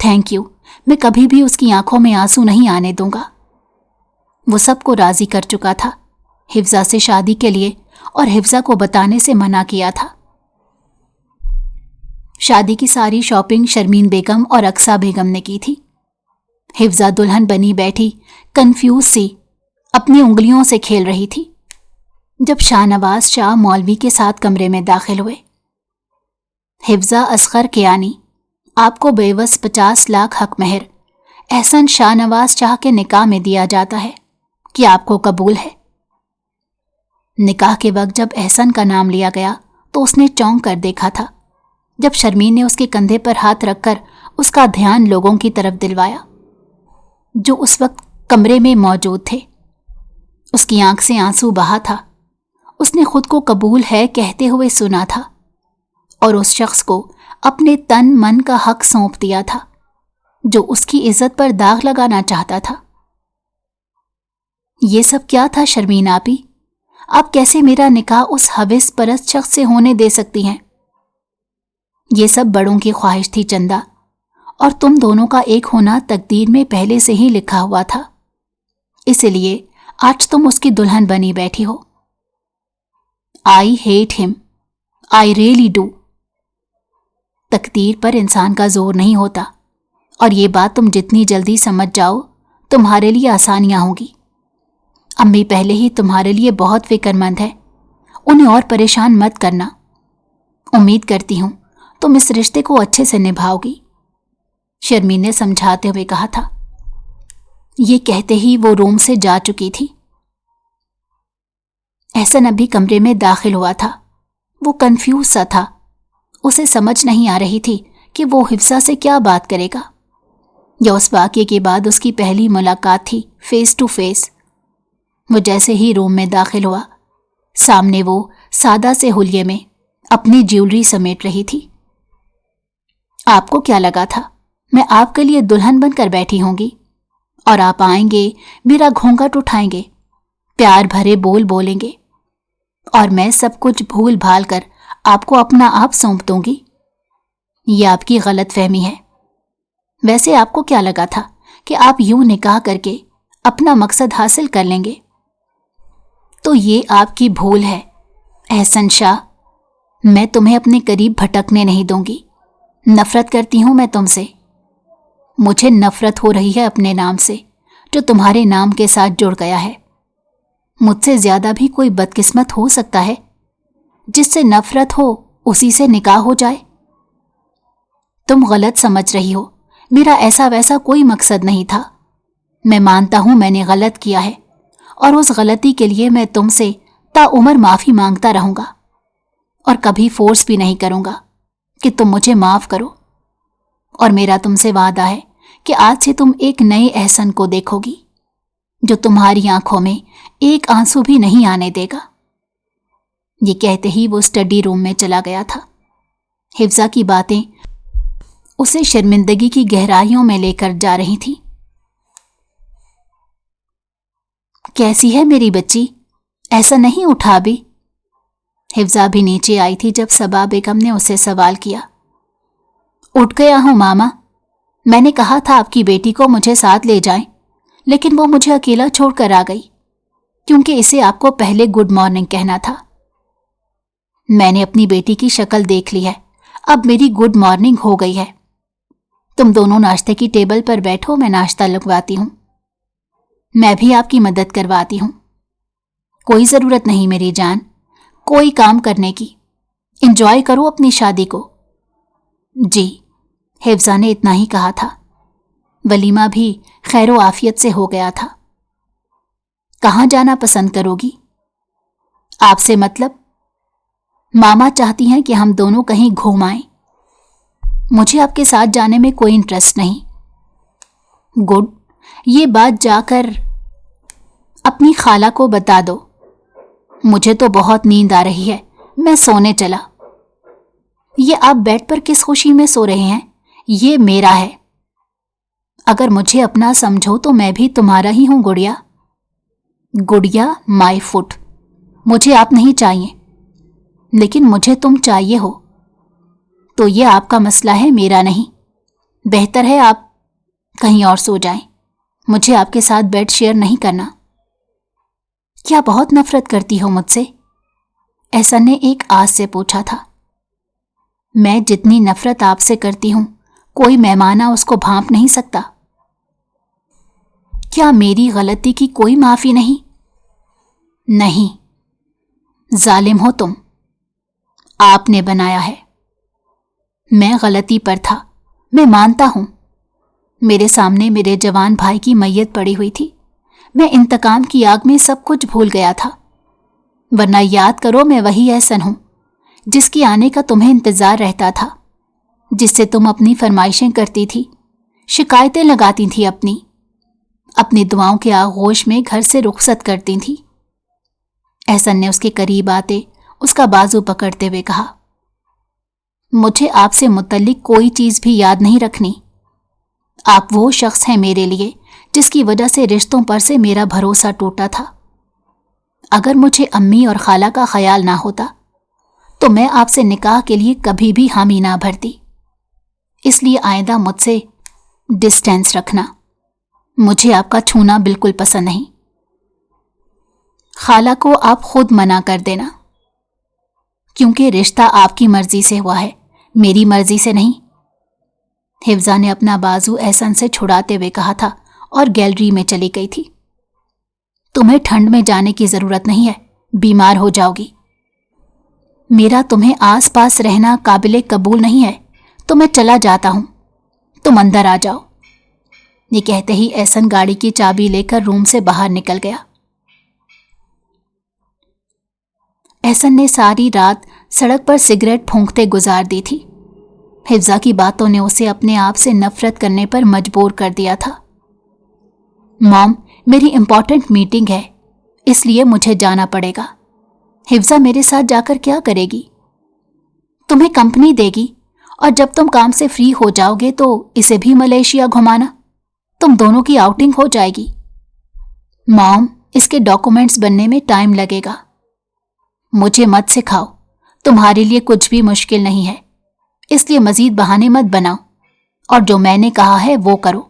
تھینک یو، میں کبھی بھی اس کی آنکھوں میں آنسو نہیں آنے دوں گا۔ وہ سب کو راضی کر چکا تھا، حفظہ سے شادی کے لیے، اور حفظہ کو بتانے سے منع کیا تھا۔ شادی کی ساری شاپنگ شرمین بیگم اور اقصیٰ بیگم نے کی تھی۔ حفظہ دلہن بنی بیٹھی کنفیوز سی اپنی انگلیوں سے کھیل رہی تھی جب شاہ نواز شاہ مولوی کے ساتھ کمرے میں داخل ہوئے۔ حفظہ اصغر کیانی، آپ کو بیوس 50 لاکھ حق مہر احسن شاہ نواز شاہ کے نکاح میں دیا جاتا ہے، کیا آپ کو قبول ہے؟ نکاح کے وقت جب احسن کا نام لیا گیا تو اس نے چونک کر دیکھا تھا جب شرمین نے اس کے کندھے پر ہاتھ رکھ کر اس کا دھیان لوگوں کی طرف دلوایا جو اس وقت کمرے میں موجود تھے۔ اس کی آنکھ سے آنسو بہا تھا۔ اس نے خود کو قبول ہے کہتے ہوئے سنا تھا اور اس شخص کو اپنے تن من کا حق سونپ دیا تھا جو اس کی عزت پر داغ لگانا چاہتا تھا۔ یہ سب کیا تھا شرمین آپی؟ آپ کیسے میرا نکاح اس حوث پرست شخص سے ہونے دے سکتی ہیں؟ یہ سب بڑوں کی خواہش تھی چندہ، اور تم دونوں کا ایک ہونا تقدیر میں پہلے سے ہی لکھا ہوا تھا، اسی لیے آج تم اس کی دلہن بنی بیٹھی ہو۔ I hate him. I really do. تقدیر پر انسان کا زور نہیں ہوتا، اور یہ بات تم جتنی جلدی سمجھ جاؤ تمہارے لیے آسانیاں ہوں گی۔ امی پہلے ہی تمہارے لیے بہت فکر مند ہے، انہیں اور پریشان مت کرنا۔ امید کرتی ہوں تم اس رشتے کو اچھے سے نبھاؤ گی، شرمین نے سمجھاتے ہوئے کہا تھا۔ یہ کہتے ہی وہ روم سے جا چکی تھی۔ احسن ابھی کمرے میں داخل ہوا تھا۔ وہ کنفیوز سا تھا، اسے سمجھ نہیں آ رہی تھی کہ وہ حفصہ سے کیا بات کرے گا۔ یا اس واقعے کے بعد اس کی پہلی ملاقات تھی فیس ٹو فیس۔ وہ جیسے ہی روم میں داخل ہوا، سامنے وہ سادہ سے حلیے میں اپنی جیولری سمیٹ رہی تھی۔ آپ کو کیا لگا تھا میں آپ کے لیے دلہن بن کر بیٹھی ہوں گی اور آپ آئیں گے، میرا گھونگھٹ اٹھائیں گے، پیار بھرے بول بولیں گے اور میں سب کچھ بھول بھال کر آپ کو اپنا آپ سونپ دوں گی؟ یہ آپ کی غلط فہمی ہے۔ ویسے آپ کو کیا لگا تھا کہ آپ یوں نکاح کر کے اپنا مقصد حاصل کر لیں گے؟ تو یہ آپ کی بھول ہے احسن شاہ۔ میں تمہیں اپنے قریب بھٹکنے نہیں دوں گی۔ نفرت کرتی ہوں میں تم سے۔ مجھے نفرت ہو رہی ہے اپنے نام سے جو تمہارے نام کے ساتھ جڑ گیا ہے۔ مجھ سے زیادہ بھی کوئی بدقسمت ہو سکتا ہے؟ جس سے نفرت ہو اسی سے نکاح ہو جائے؟ تم غلط سمجھ رہی ہو، میرا ایسا ویسا کوئی مقصد نہیں تھا۔ میں مانتا ہوں میں نے غلط کیا ہے اور اس غلطی کے لیے میں تم سے تا عمر معافی مانگتا رہوں گا اور کبھی فورس بھی نہیں کروں گا کہ تم مجھے معاف کرو۔ اور میرا تم سے وعدہ ہے کہ آج سے تم ایک نئے احسن کو دیکھو گی جو تمہاری آنکھوں میں ایک آنسو بھی نہیں آنے دے گا۔ یہ کہتے ہی وہ اسٹڈی روم میں چلا گیا تھا۔ حفصہ کی باتیں اسے شرمندگی کی گہرائیوں میں لے کر جا رہی تھی۔ کیسی ہے میری بچی؟ ایسا نہیں اٹھا بھی؟ حفصہ بھی نیچے آئی تھی جب صبا بیگم نے اسے سوال کیا۔ اٹھ گیا ہوں ماما، میں نے کہا تھا آپ کی بیٹی کو مجھے ساتھ لے جائیں، لیکن وہ مجھے اکیلا چھوڑ کر آ گئی کیونکہ اسے آپ کو پہلے گڈ مارننگ کہنا تھا۔ میں نے اپنی بیٹی کی شکل دیکھ لی ہے، اب میری گڈ مارننگ ہو گئی ہے۔ تم دونوں ناشتے کی ٹیبل پر بیٹھو، میں ناشتہ لگواتی ہوں۔ میں بھی آپ کی مدد کرواتی ہوں۔ کوئی ضرورت نہیں میری جان، کوئی کام کرنے کی۔ انجوائے کرو اپنی شادی کو۔ جی، حفصہ نے اتنا ہی کہا تھا۔ ولیمہ بھی خیر و عافیت سے ہو گیا تھا۔ کہاں جانا پسند کرو گی؟ آپ سے مطلب؟ ماما چاہتی ہیں کہ ہم دونوں کہیں گھوم آئیں۔ مجھے آپ کے ساتھ جانے میں کوئی انٹرسٹ نہیں۔ گڈ، یہ بات جا کر اپنی خالہ کو بتا دو۔ مجھے تو بہت نیند آ رہی ہے، میں سونے چلا۔ یہ آپ بیڈ پر کس خوشی میں سو رہے ہیں؟ یہ میرا ہے۔ اگر مجھے اپنا سمجھو تو میں بھی تمہارا ہی ہوں گڑیا۔ گڑیا مائی فٹ، مجھے آپ نہیں چاہیے، لیکن مجھے تم چاہیے ہو تو یہ آپ کا مسئلہ ہے، میرا نہیں۔ بہتر ہے آپ کہیں اور سو جائیں، مجھے آپ کے ساتھ بیڈ شیئر نہیں کرنا۔ کیا بہت نفرت کرتی ہو مجھ سے؟ احسن نے ایک آس سے پوچھا تھا۔ میں جتنی نفرت آپ سے کرتی ہوں کوئی مہمانہ اس کو بھانپ نہیں سکتا۔ کیا میری غلطی کی کوئی معافی نہیں؟ نہیں، ظالم ہو تم، آپ نے بنایا ہے۔ میں غلطی پر تھا، میں مانتا ہوں۔ میرے سامنے میرے جوان بھائی کی میت پڑی ہوئی تھی، میں انتقام کی آگ میں سب کچھ بھول گیا تھا۔ ورنہ یاد کرو میں وہی احسن ہوں جس کی آنے کا تمہیں انتظار رہتا تھا، جس سے تم اپنی فرمائشیں کرتی تھی، شکایتیں لگاتی تھی، اپنی دعاؤں کے آغوش میں گھر سے رخصت کرتی تھی۔ احسن نے اس کے قریب آتے اس کا بازو پکڑتے ہوئے کہا، مجھے آپ سے متعلق کوئی چیز بھی یاد نہیں رکھنی۔ آپ وہ شخص ہیں میرے لیے جس کی وجہ سے رشتوں پر سے میرا بھروسہ ٹوٹا تھا۔ اگر مجھے امی اور خالہ کا خیال نہ ہوتا تو میں آپ سے نکاح کے لیے کبھی بھی حامی نہ بھرتی۔ اس لیے آئندہ مجھ سے ڈسٹینس رکھنا، مجھے آپ کا چھونا بالکل پسند نہیں۔ خالہ کو آپ خود منع کر دینا، کیونکہ رشتہ آپ کی مرضی سے ہوا ہے، میری مرضی سے نہیں۔ حفصہ نے اپنا بازو احسن سے چھڑاتے ہوئے کہا تھا اور گیلری میں چلی گئی تھی۔ تمہیں ٹھنڈ میں جانے کی ضرورت نہیں ہے، بیمار ہو جاؤ گی۔ میرا تمہیں آس پاس رہنا قابل قبول نہیں ہے تو میں چلا جاتا ہوں، تم اندر آ جاؤ۔ یہ کہتے ہی احسن گاڑی کی چابی لے کر روم سے باہر نکل گیا۔ احسن نے ساری رات سڑک پر سگریٹ پھونکتے گزار دی تھی۔ حفظہ کی باتوں نے اسے اپنے آپ سے نفرت کرنے پر مجبور کر دیا تھا۔ مام، میری امپورٹنٹ میٹنگ ہے، اس لیے مجھے جانا پڑے گا۔ حفظہ میرے ساتھ جا کر کیا کرے گی؟ تمہیں کمپنی دے گی، اور جب تم کام سے فری ہو جاؤ گے تو اسے بھی ملیشیا گھمانا، تم دونوں کی آؤٹنگ ہو جائے گی۔ مام، اس کے ڈاکومنٹس بننے میں ٹائم لگے گا۔ مجھے مت سکھاؤ، تمہارے لیے کچھ بھی مشکل نہیں ہے، اس لیے مزید بہانے مت بناؤ، اور جو میں نے کہا ہے وہ کرو۔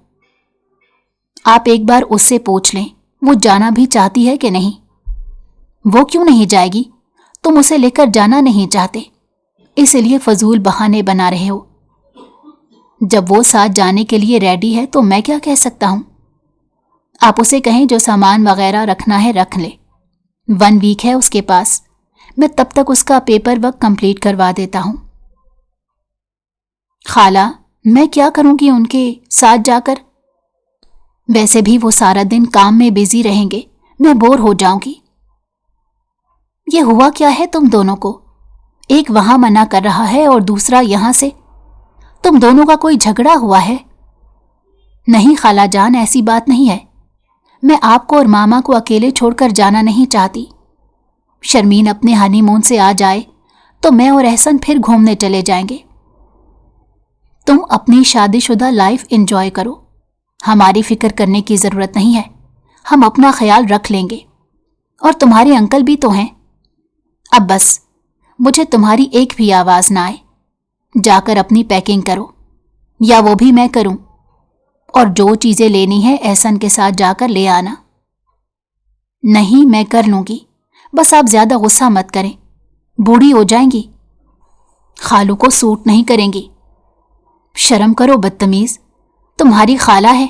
آپ ایک بار اس سے پوچھ لیں وہ جانا بھی چاہتی ہے کہ نہیں۔ وہ کیوں نہیں جائے گی؟ تم اسے لے کر جانا نہیں چاہتے، اسی لیے فضول بہانے بنا رہے ہو۔ جب وہ ساتھ جانے کے لیے ریڈی ہے تو میں کیا کہہ سکتا ہوں؟ آپ اسے کہیں جو سامان وغیرہ رکھنا ہے رکھ لے، 1 ویک ہے اس کے پاس، میں تب تک اس کا پیپر ورک کمپلیٹ کروا دیتا ہوں۔ خالہ، میں کیا کروں گی ان کے ساتھ جا کر؟ ویسے بھی وہ سارا دن کام میں بزی رہیں گے، میں بور ہو جاؤں گی۔ یہ ہوا کیا ہے تم دونوں کو؟ ایک وہاں منع کر رہا ہے اور دوسرا یہاں سے۔ تم دونوں کا کوئی جھگڑا ہوا ہے؟ نہیں خالہ جان، ایسی بات نہیں ہے، میں آپ کو اور ماما کو اکیلے چھوڑ کر جانا نہیں چاہتی۔ شرمین اپنے ہانی مون سے آ جائے تو میں اور احسن پھر گھومنے چلے جائیں گے۔ تم اپنی شادی شدہ لائف انجوائے کرو، ہماری فکر کرنے کی ضرورت نہیں ہے، ہم اپنا خیال رکھ لیں گے، اور تمہارے انکل بھی تو ہیں۔ اب بس، مجھے تمہاری ایک بھی آواز نہ آئے، جا کر اپنی پیکنگ کرو، یا وہ بھی میں کروں، اور جو چیزیں لینی ہے احسن کے ساتھ جا کر لے آنا۔ نہیں، میں کر لوں گی، بس آپ زیادہ غصہ مت کریں، بوڑھی ہو جائیں گی، خالو کو سوٹ نہیں کریں گی۔ شرم کرو بدتمیز، تمہاری خالہ ہے،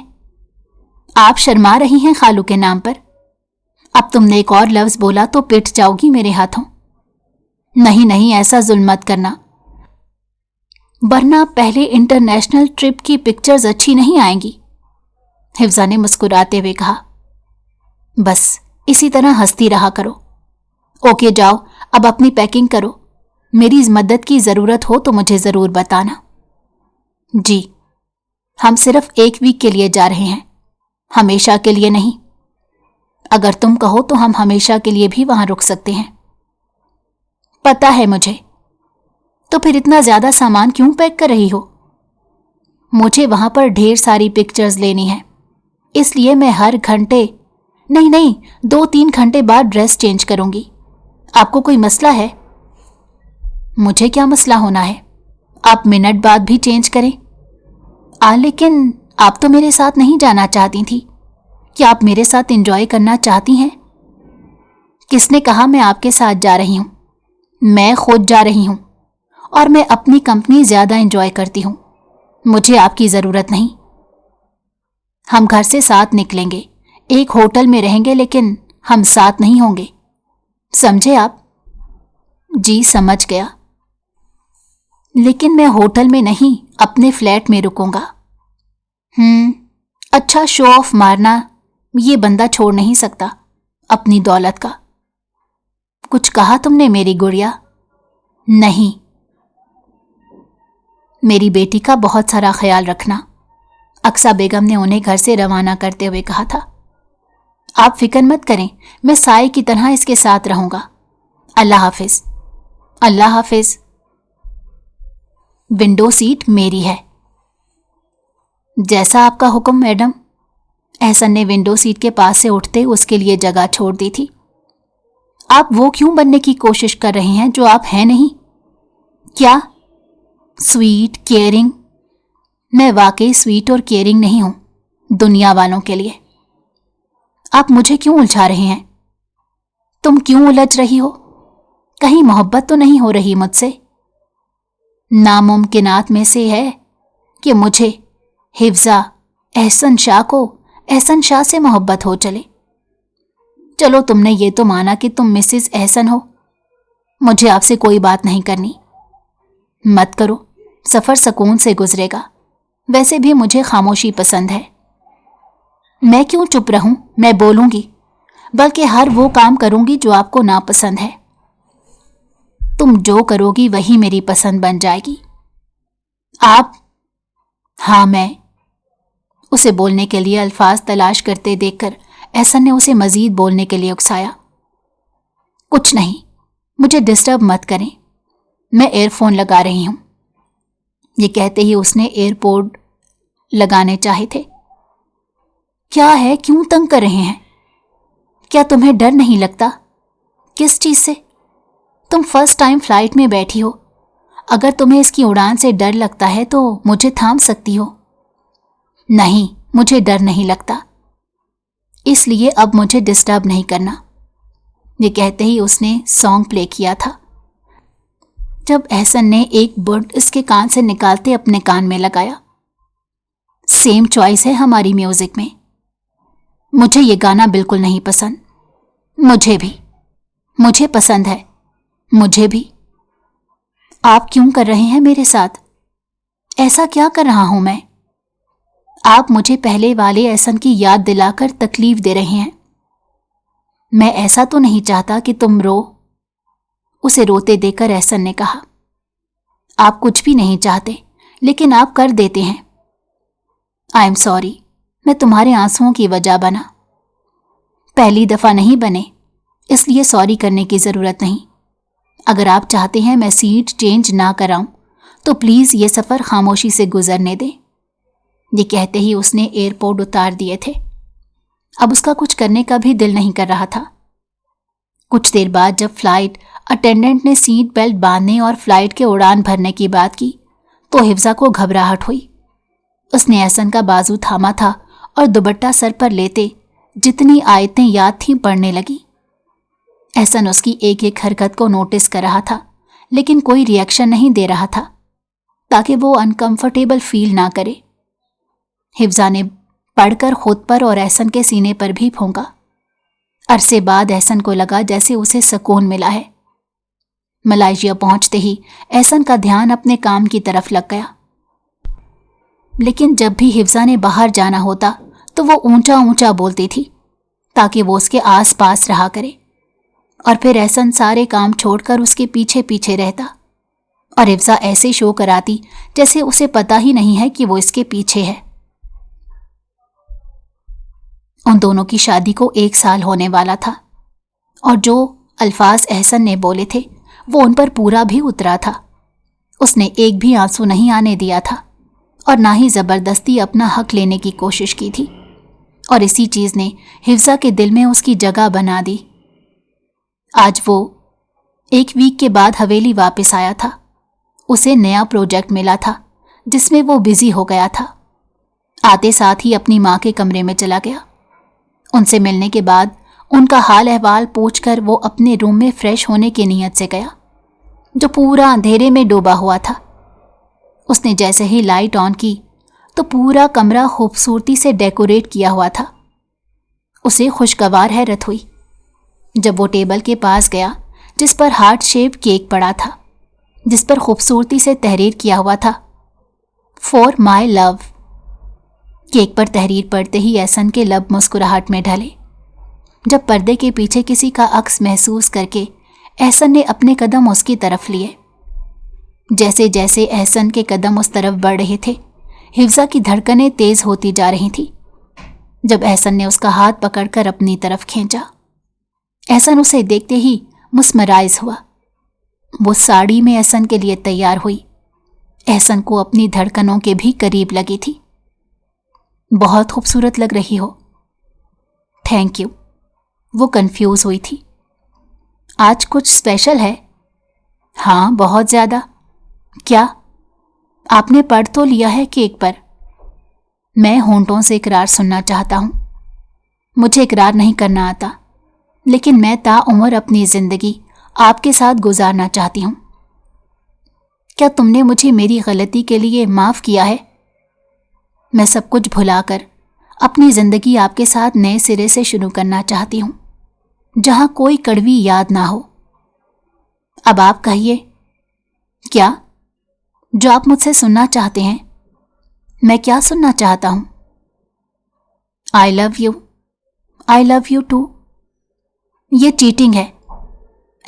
آپ شرما رہی ہیں خالو کے نام پر۔ اب تم نے ایک اور لفظ بولا تو پٹ جاؤ گی میرے ہاتھوں۔ نہیں نہیں، ایسا ظلم مت کرنا، ورنہ پہلے انٹرنیشنل ٹرپ کی پکچرز اچھی نہیں آئیں گی، حفظہ نے مسکراتے ہوئے کہا۔ بس اسی طرح ہنستی رہا کرو۔ اوکے، جاؤ اب اپنی پیکنگ کرو، میری مدد کی ضرورت ہو تو مجھے ضرور بتانا۔ جی، ہم صرف 1 ویک کے لیے جا رہے ہیں، ہمیشہ کے لیے نہیں۔ اگر تم کہو تو ہم ہمیشہ کے لیے بھی وہاں رک سکتے ہیں۔ پتہ ہے مجھے، تو پھر اتنا زیادہ سامان کیوں پیک کر رہی ہو؟ مجھے وہاں پر ڈھیر ساری پکچرز لینی ہیں، اس لیے میں ہر گھنٹے نہیں 2-3 گھنٹے بعد ڈریس چینج کروں گی۔ آپ کو کوئی مسئلہ ہے؟ مجھے کیا مسئلہ ہونا ہے، آپ منٹ بعد بھی چینج کریں۔ لیکن آپ تو میرے ساتھ نہیں جانا چاہتی تھی، کیا آپ میرے ساتھ انجوائے کرنا چاہتی ہیں؟ کس نے کہا میں آپ کے ساتھ جا رہی ہوں؟ میں خود جا رہی ہوں، اور میں اپنی کمپنی زیادہ انجوائے کرتی ہوں، مجھے آپ کی ضرورت نہیں۔ ہم گھر سے ساتھ نکلیں گے، ایک ہوٹل میں رہیں گے، لیکن ہم ساتھ نہیں ہوں گے، سمجھے آپ؟ جی سمجھ گیا، لیکن میں ہوٹل میں نہیں اپنے فلیٹ میں رکوں گا۔ اچھا، شو آف مارنا یہ بندہ چھوڑ نہیں سکتا اپنی دولت کا۔ کچھ کہا تم نے میری گڑیا؟ نہیں، میری بیٹی کا بہت سارا خیال رکھنا، اقصیٰ بیگم نے انہیں گھر سے روانہ کرتے ہوئے کہا تھا۔ آپ فکر مت کریں، میں سائے کی طرح اس کے ساتھ رہوں گا۔ اللہ حافظ۔ اللہ حافظ۔ ونڈو سیٹ میری ہے۔ جیسا آپ کا حکم میڈم۔ احسن نے ونڈو سیٹ کے پاس سے اٹھتے اس کے لیے جگہ چھوڑ دی تھی۔ آپ وہ کیوں بننے کی کوشش کر رہے ہیں جو آپ ہیں نہیں؟ کیا؟ Sweet, caring? میں واقعی سویٹ اور کیئرنگ نہیں ہوں دنیا والوں کے لیے۔ آپ مجھے کیوں الجھا رہے ہیں؟ تم کیوں الجھ رہی ہو؟ کہیں محبت تو نہیں ہو رہی مجھ سے؟ ناممکنات میں سے ہے کہ مجھے حفظہ احسن شاہ کو احسن شاہ سے محبت ہو چلے۔ چلو تم نے یہ تو مانا کہ تم مسز احسن ہو، مجھے آپ سے کوئی بات نہیں کرنی۔ مت کرو، سفر سکون سے گزرے گا۔ ویسے بھی مجھے خاموشی پسند ہے۔ میں کیوں چپ رہوں؟ میں بولوں گی، بلکہ ہر وہ کام کروں گی جو آپ کو ناپسند ہے۔ تم جو کرو گی وہی میری پسند بن جائے گی۔ آپ؟ ہاں میں۔ اسے بولنے کے لیے الفاظ تلاش کرتے دیکھ کر احسن نے اسے مزید بولنے کے لیے اکسایا۔ کچھ نہیں، مجھے ڈسٹرب مت کریں، میں ایئر فون لگا رہی ہوں۔ یہ کہتے ہی اس نے ایئر پوڈ لگانے چاہے تھے۔ کیا ہے، کیوں تنگ کر رہے ہیں؟ کیا تمہیں ڈر نہیں لگتا؟ کس چیز سے؟ تم فرسٹ ٹائم فلائٹ میں بیٹھی ہو۔ اگر تمہیں اس کی اڑان سے ڈر لگتا ہے تو مجھے تھام سکتی ہو۔ نہیں، مجھے ڈر نہیں لگتا، اس لیے اب مجھے ڈسٹرب نہیں کرنا۔ یہ کہتے ہی اس نے سانگ پلے کیا تھا۔ جب احسن نے ایک بڈ اس کے کان سے نکالتے اپنے کان میں لگایا۔ سیم چوائس ہے ہماری میوزک میں۔ مجھے یہ گانا بالکل نہیں پسند۔ مجھے بھی۔ مجھے پسند ہے۔ مجھے بھی۔ آپ کیوں کر رہے ہیں میرے ساتھ؟ ایسا کیا کر رہا ہوں میں؟ آپ مجھے پہلے والے احسن کی یاد دلا کر تکلیف دے رہے ہیں۔ میں ایسا تو نہیں چاہتا کہ تم رو۔ اسے روتے دیکھ کر احسن نے کہا، آپ کچھ بھی نہیں چاہتے لیکن آپ کر دیتے ہیں۔ آئی ایم سوری، میں تمہارے آنسوؤں کی وجہ بنا۔ پہلی دفعہ نہیں بنے، اس لیے سوری کرنے کی ضرورت نہیں۔ اگر آپ چاہتے ہیں میں سیٹ چینج نہ کراؤں تو پلیز یہ سفر خاموشی سے گزرنے دیں۔ یہ کہتے ہی اس نے ایئر پوڈ اتار دیے تھے۔ اب اس کا کچھ کرنے کا بھی دل نہیں کر رہا تھا۔ کچھ دیر بعد جب فلائٹ اٹینڈنٹ نے سیٹ بیلٹ باندھنے اور فلائٹ کے اڑان بھرنے کی بات کی تو حفظہ کو گھبراہٹ ہوئی۔ اس نے احسن کا بازو تھاما تھا اور دوپٹہ سر پر لیتے جتنی آیتیں یاد تھیں پڑھنے لگی۔ احسن اس کی ایک ایک حرکت کو نوٹس کر رہا تھا لیکن کوئی ری ایکشن نہیں دے رہا تھا تاکہ وہ انکمفرٹیبل فیل نہ کرے۔ حفظہ نے پڑھ کر خود پر اور احسن کے سینے پر بھی پھونکا۔ عرصے بعد احسن کو لگا جیسے اسے سکون ملا ہے۔ ملائیشیا پہنچتے ہی احسن کا دھیان اپنے کام کی طرف لگ گیا، لیکن جب بھی حفظہ نے باہر جانا ہوتا تو وہ اونچا اونچا بولتی تھی تاکہ وہ اس کے آس پاس رہا کرے، اور پھر احسن سارے کام چھوڑ کر اس کے پیچھے پیچھے رہتا اور حفظہ ایسے شو کراتی جیسے اسے پتا ہی نہیں ہے کہ وہ اس کے پیچھے ہے۔ ان دونوں کی شادی کو 1 سال ہونے والا تھا اور جو الفاظ احسن نے بولے تھے وہ ان پر پورا بھی اترا تھا۔ اس نے ایک بھی آنسو نہیں آنے دیا تھا اور نہ ہی زبردستی اپنا حق لینے کی کوشش کی تھی، اور اسی چیز نے حفظہ کے دل میں اس کی جگہ بنا دی۔ آج وہ 1 ویک کے بعد حویلی واپس آیا تھا۔ اسے نیا پروجیکٹ ملا تھا جس میں وہ بزی ہو گیا تھا۔ آتے ساتھ ہی اپنی ماں کے کمرے میں چلا گیا۔ ان سے ملنے کے بعد ان کا حال احوال پوچھ کر وہ اپنے روم میں فریش ہونے کی نیت سے گیا جو پورا اندھیرے میں ڈوبا ہوا تھا۔ اس نے جیسے ہی لائٹ آن کی تو پورا کمرہ خوبصورتی سے ڈیکوریٹ کیا ہوا تھا۔ اسے خوشگوار حیرت ہوئی جب وہ ٹیبل کے پاس گیا جس پر ہارٹ شیپ کیک پڑا تھا، جس پر خوبصورتی سے تحریر کیا ہوا تھا، فور مائی لو۔ کیک پر تحریر پڑھتے ہی احسن کے لب مسکراہٹ میں ڈھلے۔ جب پردے کے پیچھے کسی کا عکس محسوس کر کے احسن نے اپنے قدم اس کی طرف لیے۔ جیسے جیسے احسن کے قدم اس طرف بڑھ رہے تھے حفظہ کی دھڑکنیں تیز ہوتی جا رہی تھیں۔ جب احسن نے اس کا ہاتھ پکڑ کر اپنی طرف کھینچا، احسن اسے دیکھتے ہی مسمرائز ہوا۔ وہ ساڑی میں احسن کے لیے تیار ہوئی، احسن کو اپنی دھڑکنوں کے بھی قریب لگی تھی۔ بہت خوبصورت لگ رہی ہو۔ Thank you. وہ کنفیوز ہوئی تھی۔ آج کچھ اسپیشل ہے؟ ہاں، بہت زیادہ۔ کیا؟ آپ نے پڑھ تو لیا ہے کیک پر؟ میں ہونٹوں سے اقرار سننا چاہتا ہوں۔ مجھے اقرار نہیں کرنا آتا، لیکن میں تا عمر اپنی زندگی آپ کے ساتھ گزارنا چاہتی ہوں۔ کیا تم نے مجھے میری غلطی کے لیے معاف کیا ہے؟ میں سب کچھ بھلا کر اپنی زندگی آپ کے ساتھ نئے سرے سے شروع کرنا چاہتی ہوں، جہاں کوئی کڑوی یاد نہ ہو۔ اب آپ کہیے کیا جو آپ مجھ سے سننا چاہتے ہیں؟ میں کیا سننا چاہتا ہوں؟ آئی لو یو ٹو۔ یہ چیٹنگ ہے،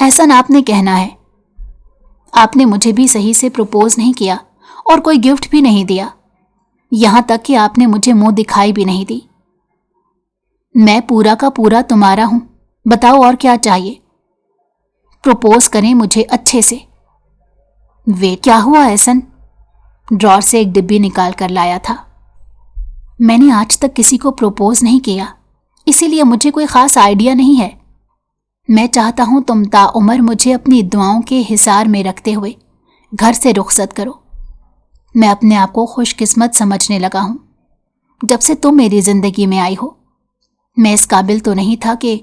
احسن آپ نے کہنا ہے۔ آپ نے مجھے بھی صحیح سے پروپوز نہیں کیا اور کوئی گفٹ بھی نہیں دیا، یہاں تک کہ آپ نے مجھے منہ دکھائی بھی نہیں دی۔ میں پورا کا پورا تمہارا ہوں، بتاؤ اور کیا چاہیے؟ پروپوز کریں مجھے اچھے سے۔ ویٹ، کیا ہوا احسن؟ ڈرار سے ایک ڈبی نکال کر لایا تھا۔ میں نے آج تک کسی کو پروپوز نہیں کیا، اسی لیے مجھے کوئی خاص آئیڈیا نہیں ہے۔ میں چاہتا ہوں تم تا عمر مجھے اپنی دعاؤں کے حصار میں رکھتے ہوئے گھر سے رخصت کرو۔ میں اپنے آپ کو خوش قسمت سمجھنے لگا ہوں جب سے تم میری زندگی میں آئی ہو۔ میں اس قابل تو نہیں تھا کہ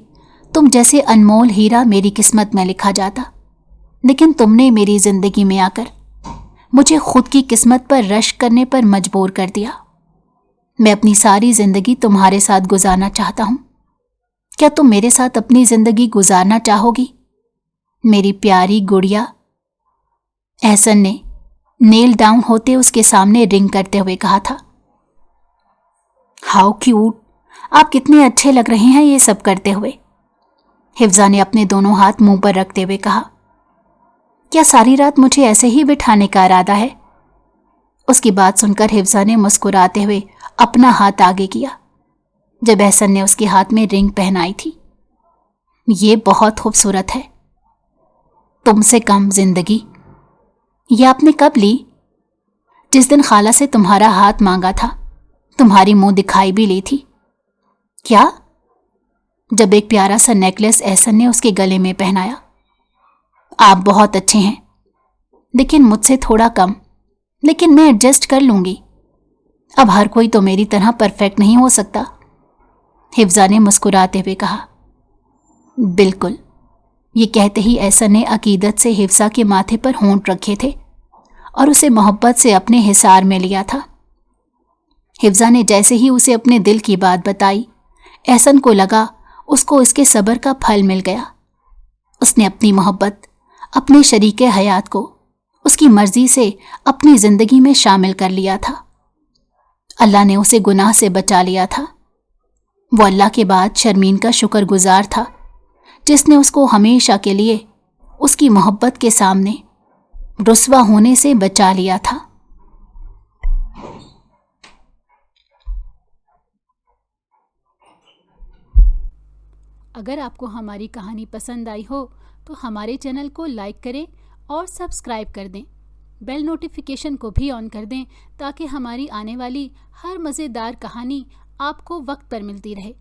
تم جیسے انمول ہیرا میری قسمت میں لکھا جاتا، لیکن تم نے میری زندگی میں آ کر مجھے خود کی قسمت پر رشک کرنے پر مجبور کر دیا۔ میں اپنی ساری زندگی تمہارے ساتھ گزارنا چاہتا ہوں، کیا تم میرے ساتھ اپنی زندگی گزارنا چاہو گی میری پیاری گڑیا؟ احسن نے نیل ڈاؤن ہوتے اس کے سامنے رنگ کرتے ہوئے کہا تھا۔ ہاؤ کیوٹ، آپ کتنے اچھے لگ رہے ہیں یہ سب کرتے ہوئے، حفظہ نے اپنے دونوں ہاتھ منہ پر رکھتے ہوئے کہا۔ کیا ساری رات مجھے ایسے ہی بٹھانے کا ارادہ ہے؟ اس کی بات سن کر حفظہ نے مسکراتے ہوئے اپنا ہاتھ آگے کیا جب احسن نے اس کے ہاتھ میں رنگ پہنائی تھی۔ یہ بہت خوبصورت ہے۔ تم سے کم زندگی، یہ آپ نے کب لی؟ جس دن خالہ سے تمہارا ہاتھ مانگا تھا، تمہاری منہ دکھائی بھی لی تھی۔ کیا؟ جب ایک پیارا سا نیکلس احسن نے اس کے گلے میں پہنایا۔ آپ بہت اچھے ہیں، لیکن مجھ سے تھوڑا کم، لیکن میں ایڈجسٹ کر لوں گی۔ اب ہر کوئی تو میری طرح پرفیکٹ نہیں ہو سکتا، حفظہ نے مسکراتے ہوئے کہا۔ بالکل، یہ کہتے ہی احسن نے عقیدت سے حفظہ کے ماتھے پر ہونٹ رکھے تھے اور اسے محبت سے اپنے حصار میں لیا تھا۔ حفظہ نے جیسے ہی اسے اپنے دل کی بات بتائی، احسن کو لگا اس کو اس کے صبر کا پھل مل گیا۔ اس نے اپنی محبت، اپنے شریک حیات کو اس کی مرضی سے اپنی زندگی میں شامل کر لیا تھا۔ اللہ نے اسے گناہ سے بچا لیا تھا۔ وہ اللہ کے بعد شرمین کا شکر گزار تھا جس نے اس کو ہمیشہ کے لیے اس کی محبت کے سامنے رسوا ہونے سے بچا لیا تھا۔ اگر آپ کو ہماری کہانی پسند آئی ہو تو ہمارے چینل کو لائک کریں اور سبسکرائب کر دیں۔ بیل نوٹیفیکیشن کو بھی آن کر دیں تاکہ ہماری آنے والی ہر مزیدار کہانی آپ کو وقت پر ملتی رہے۔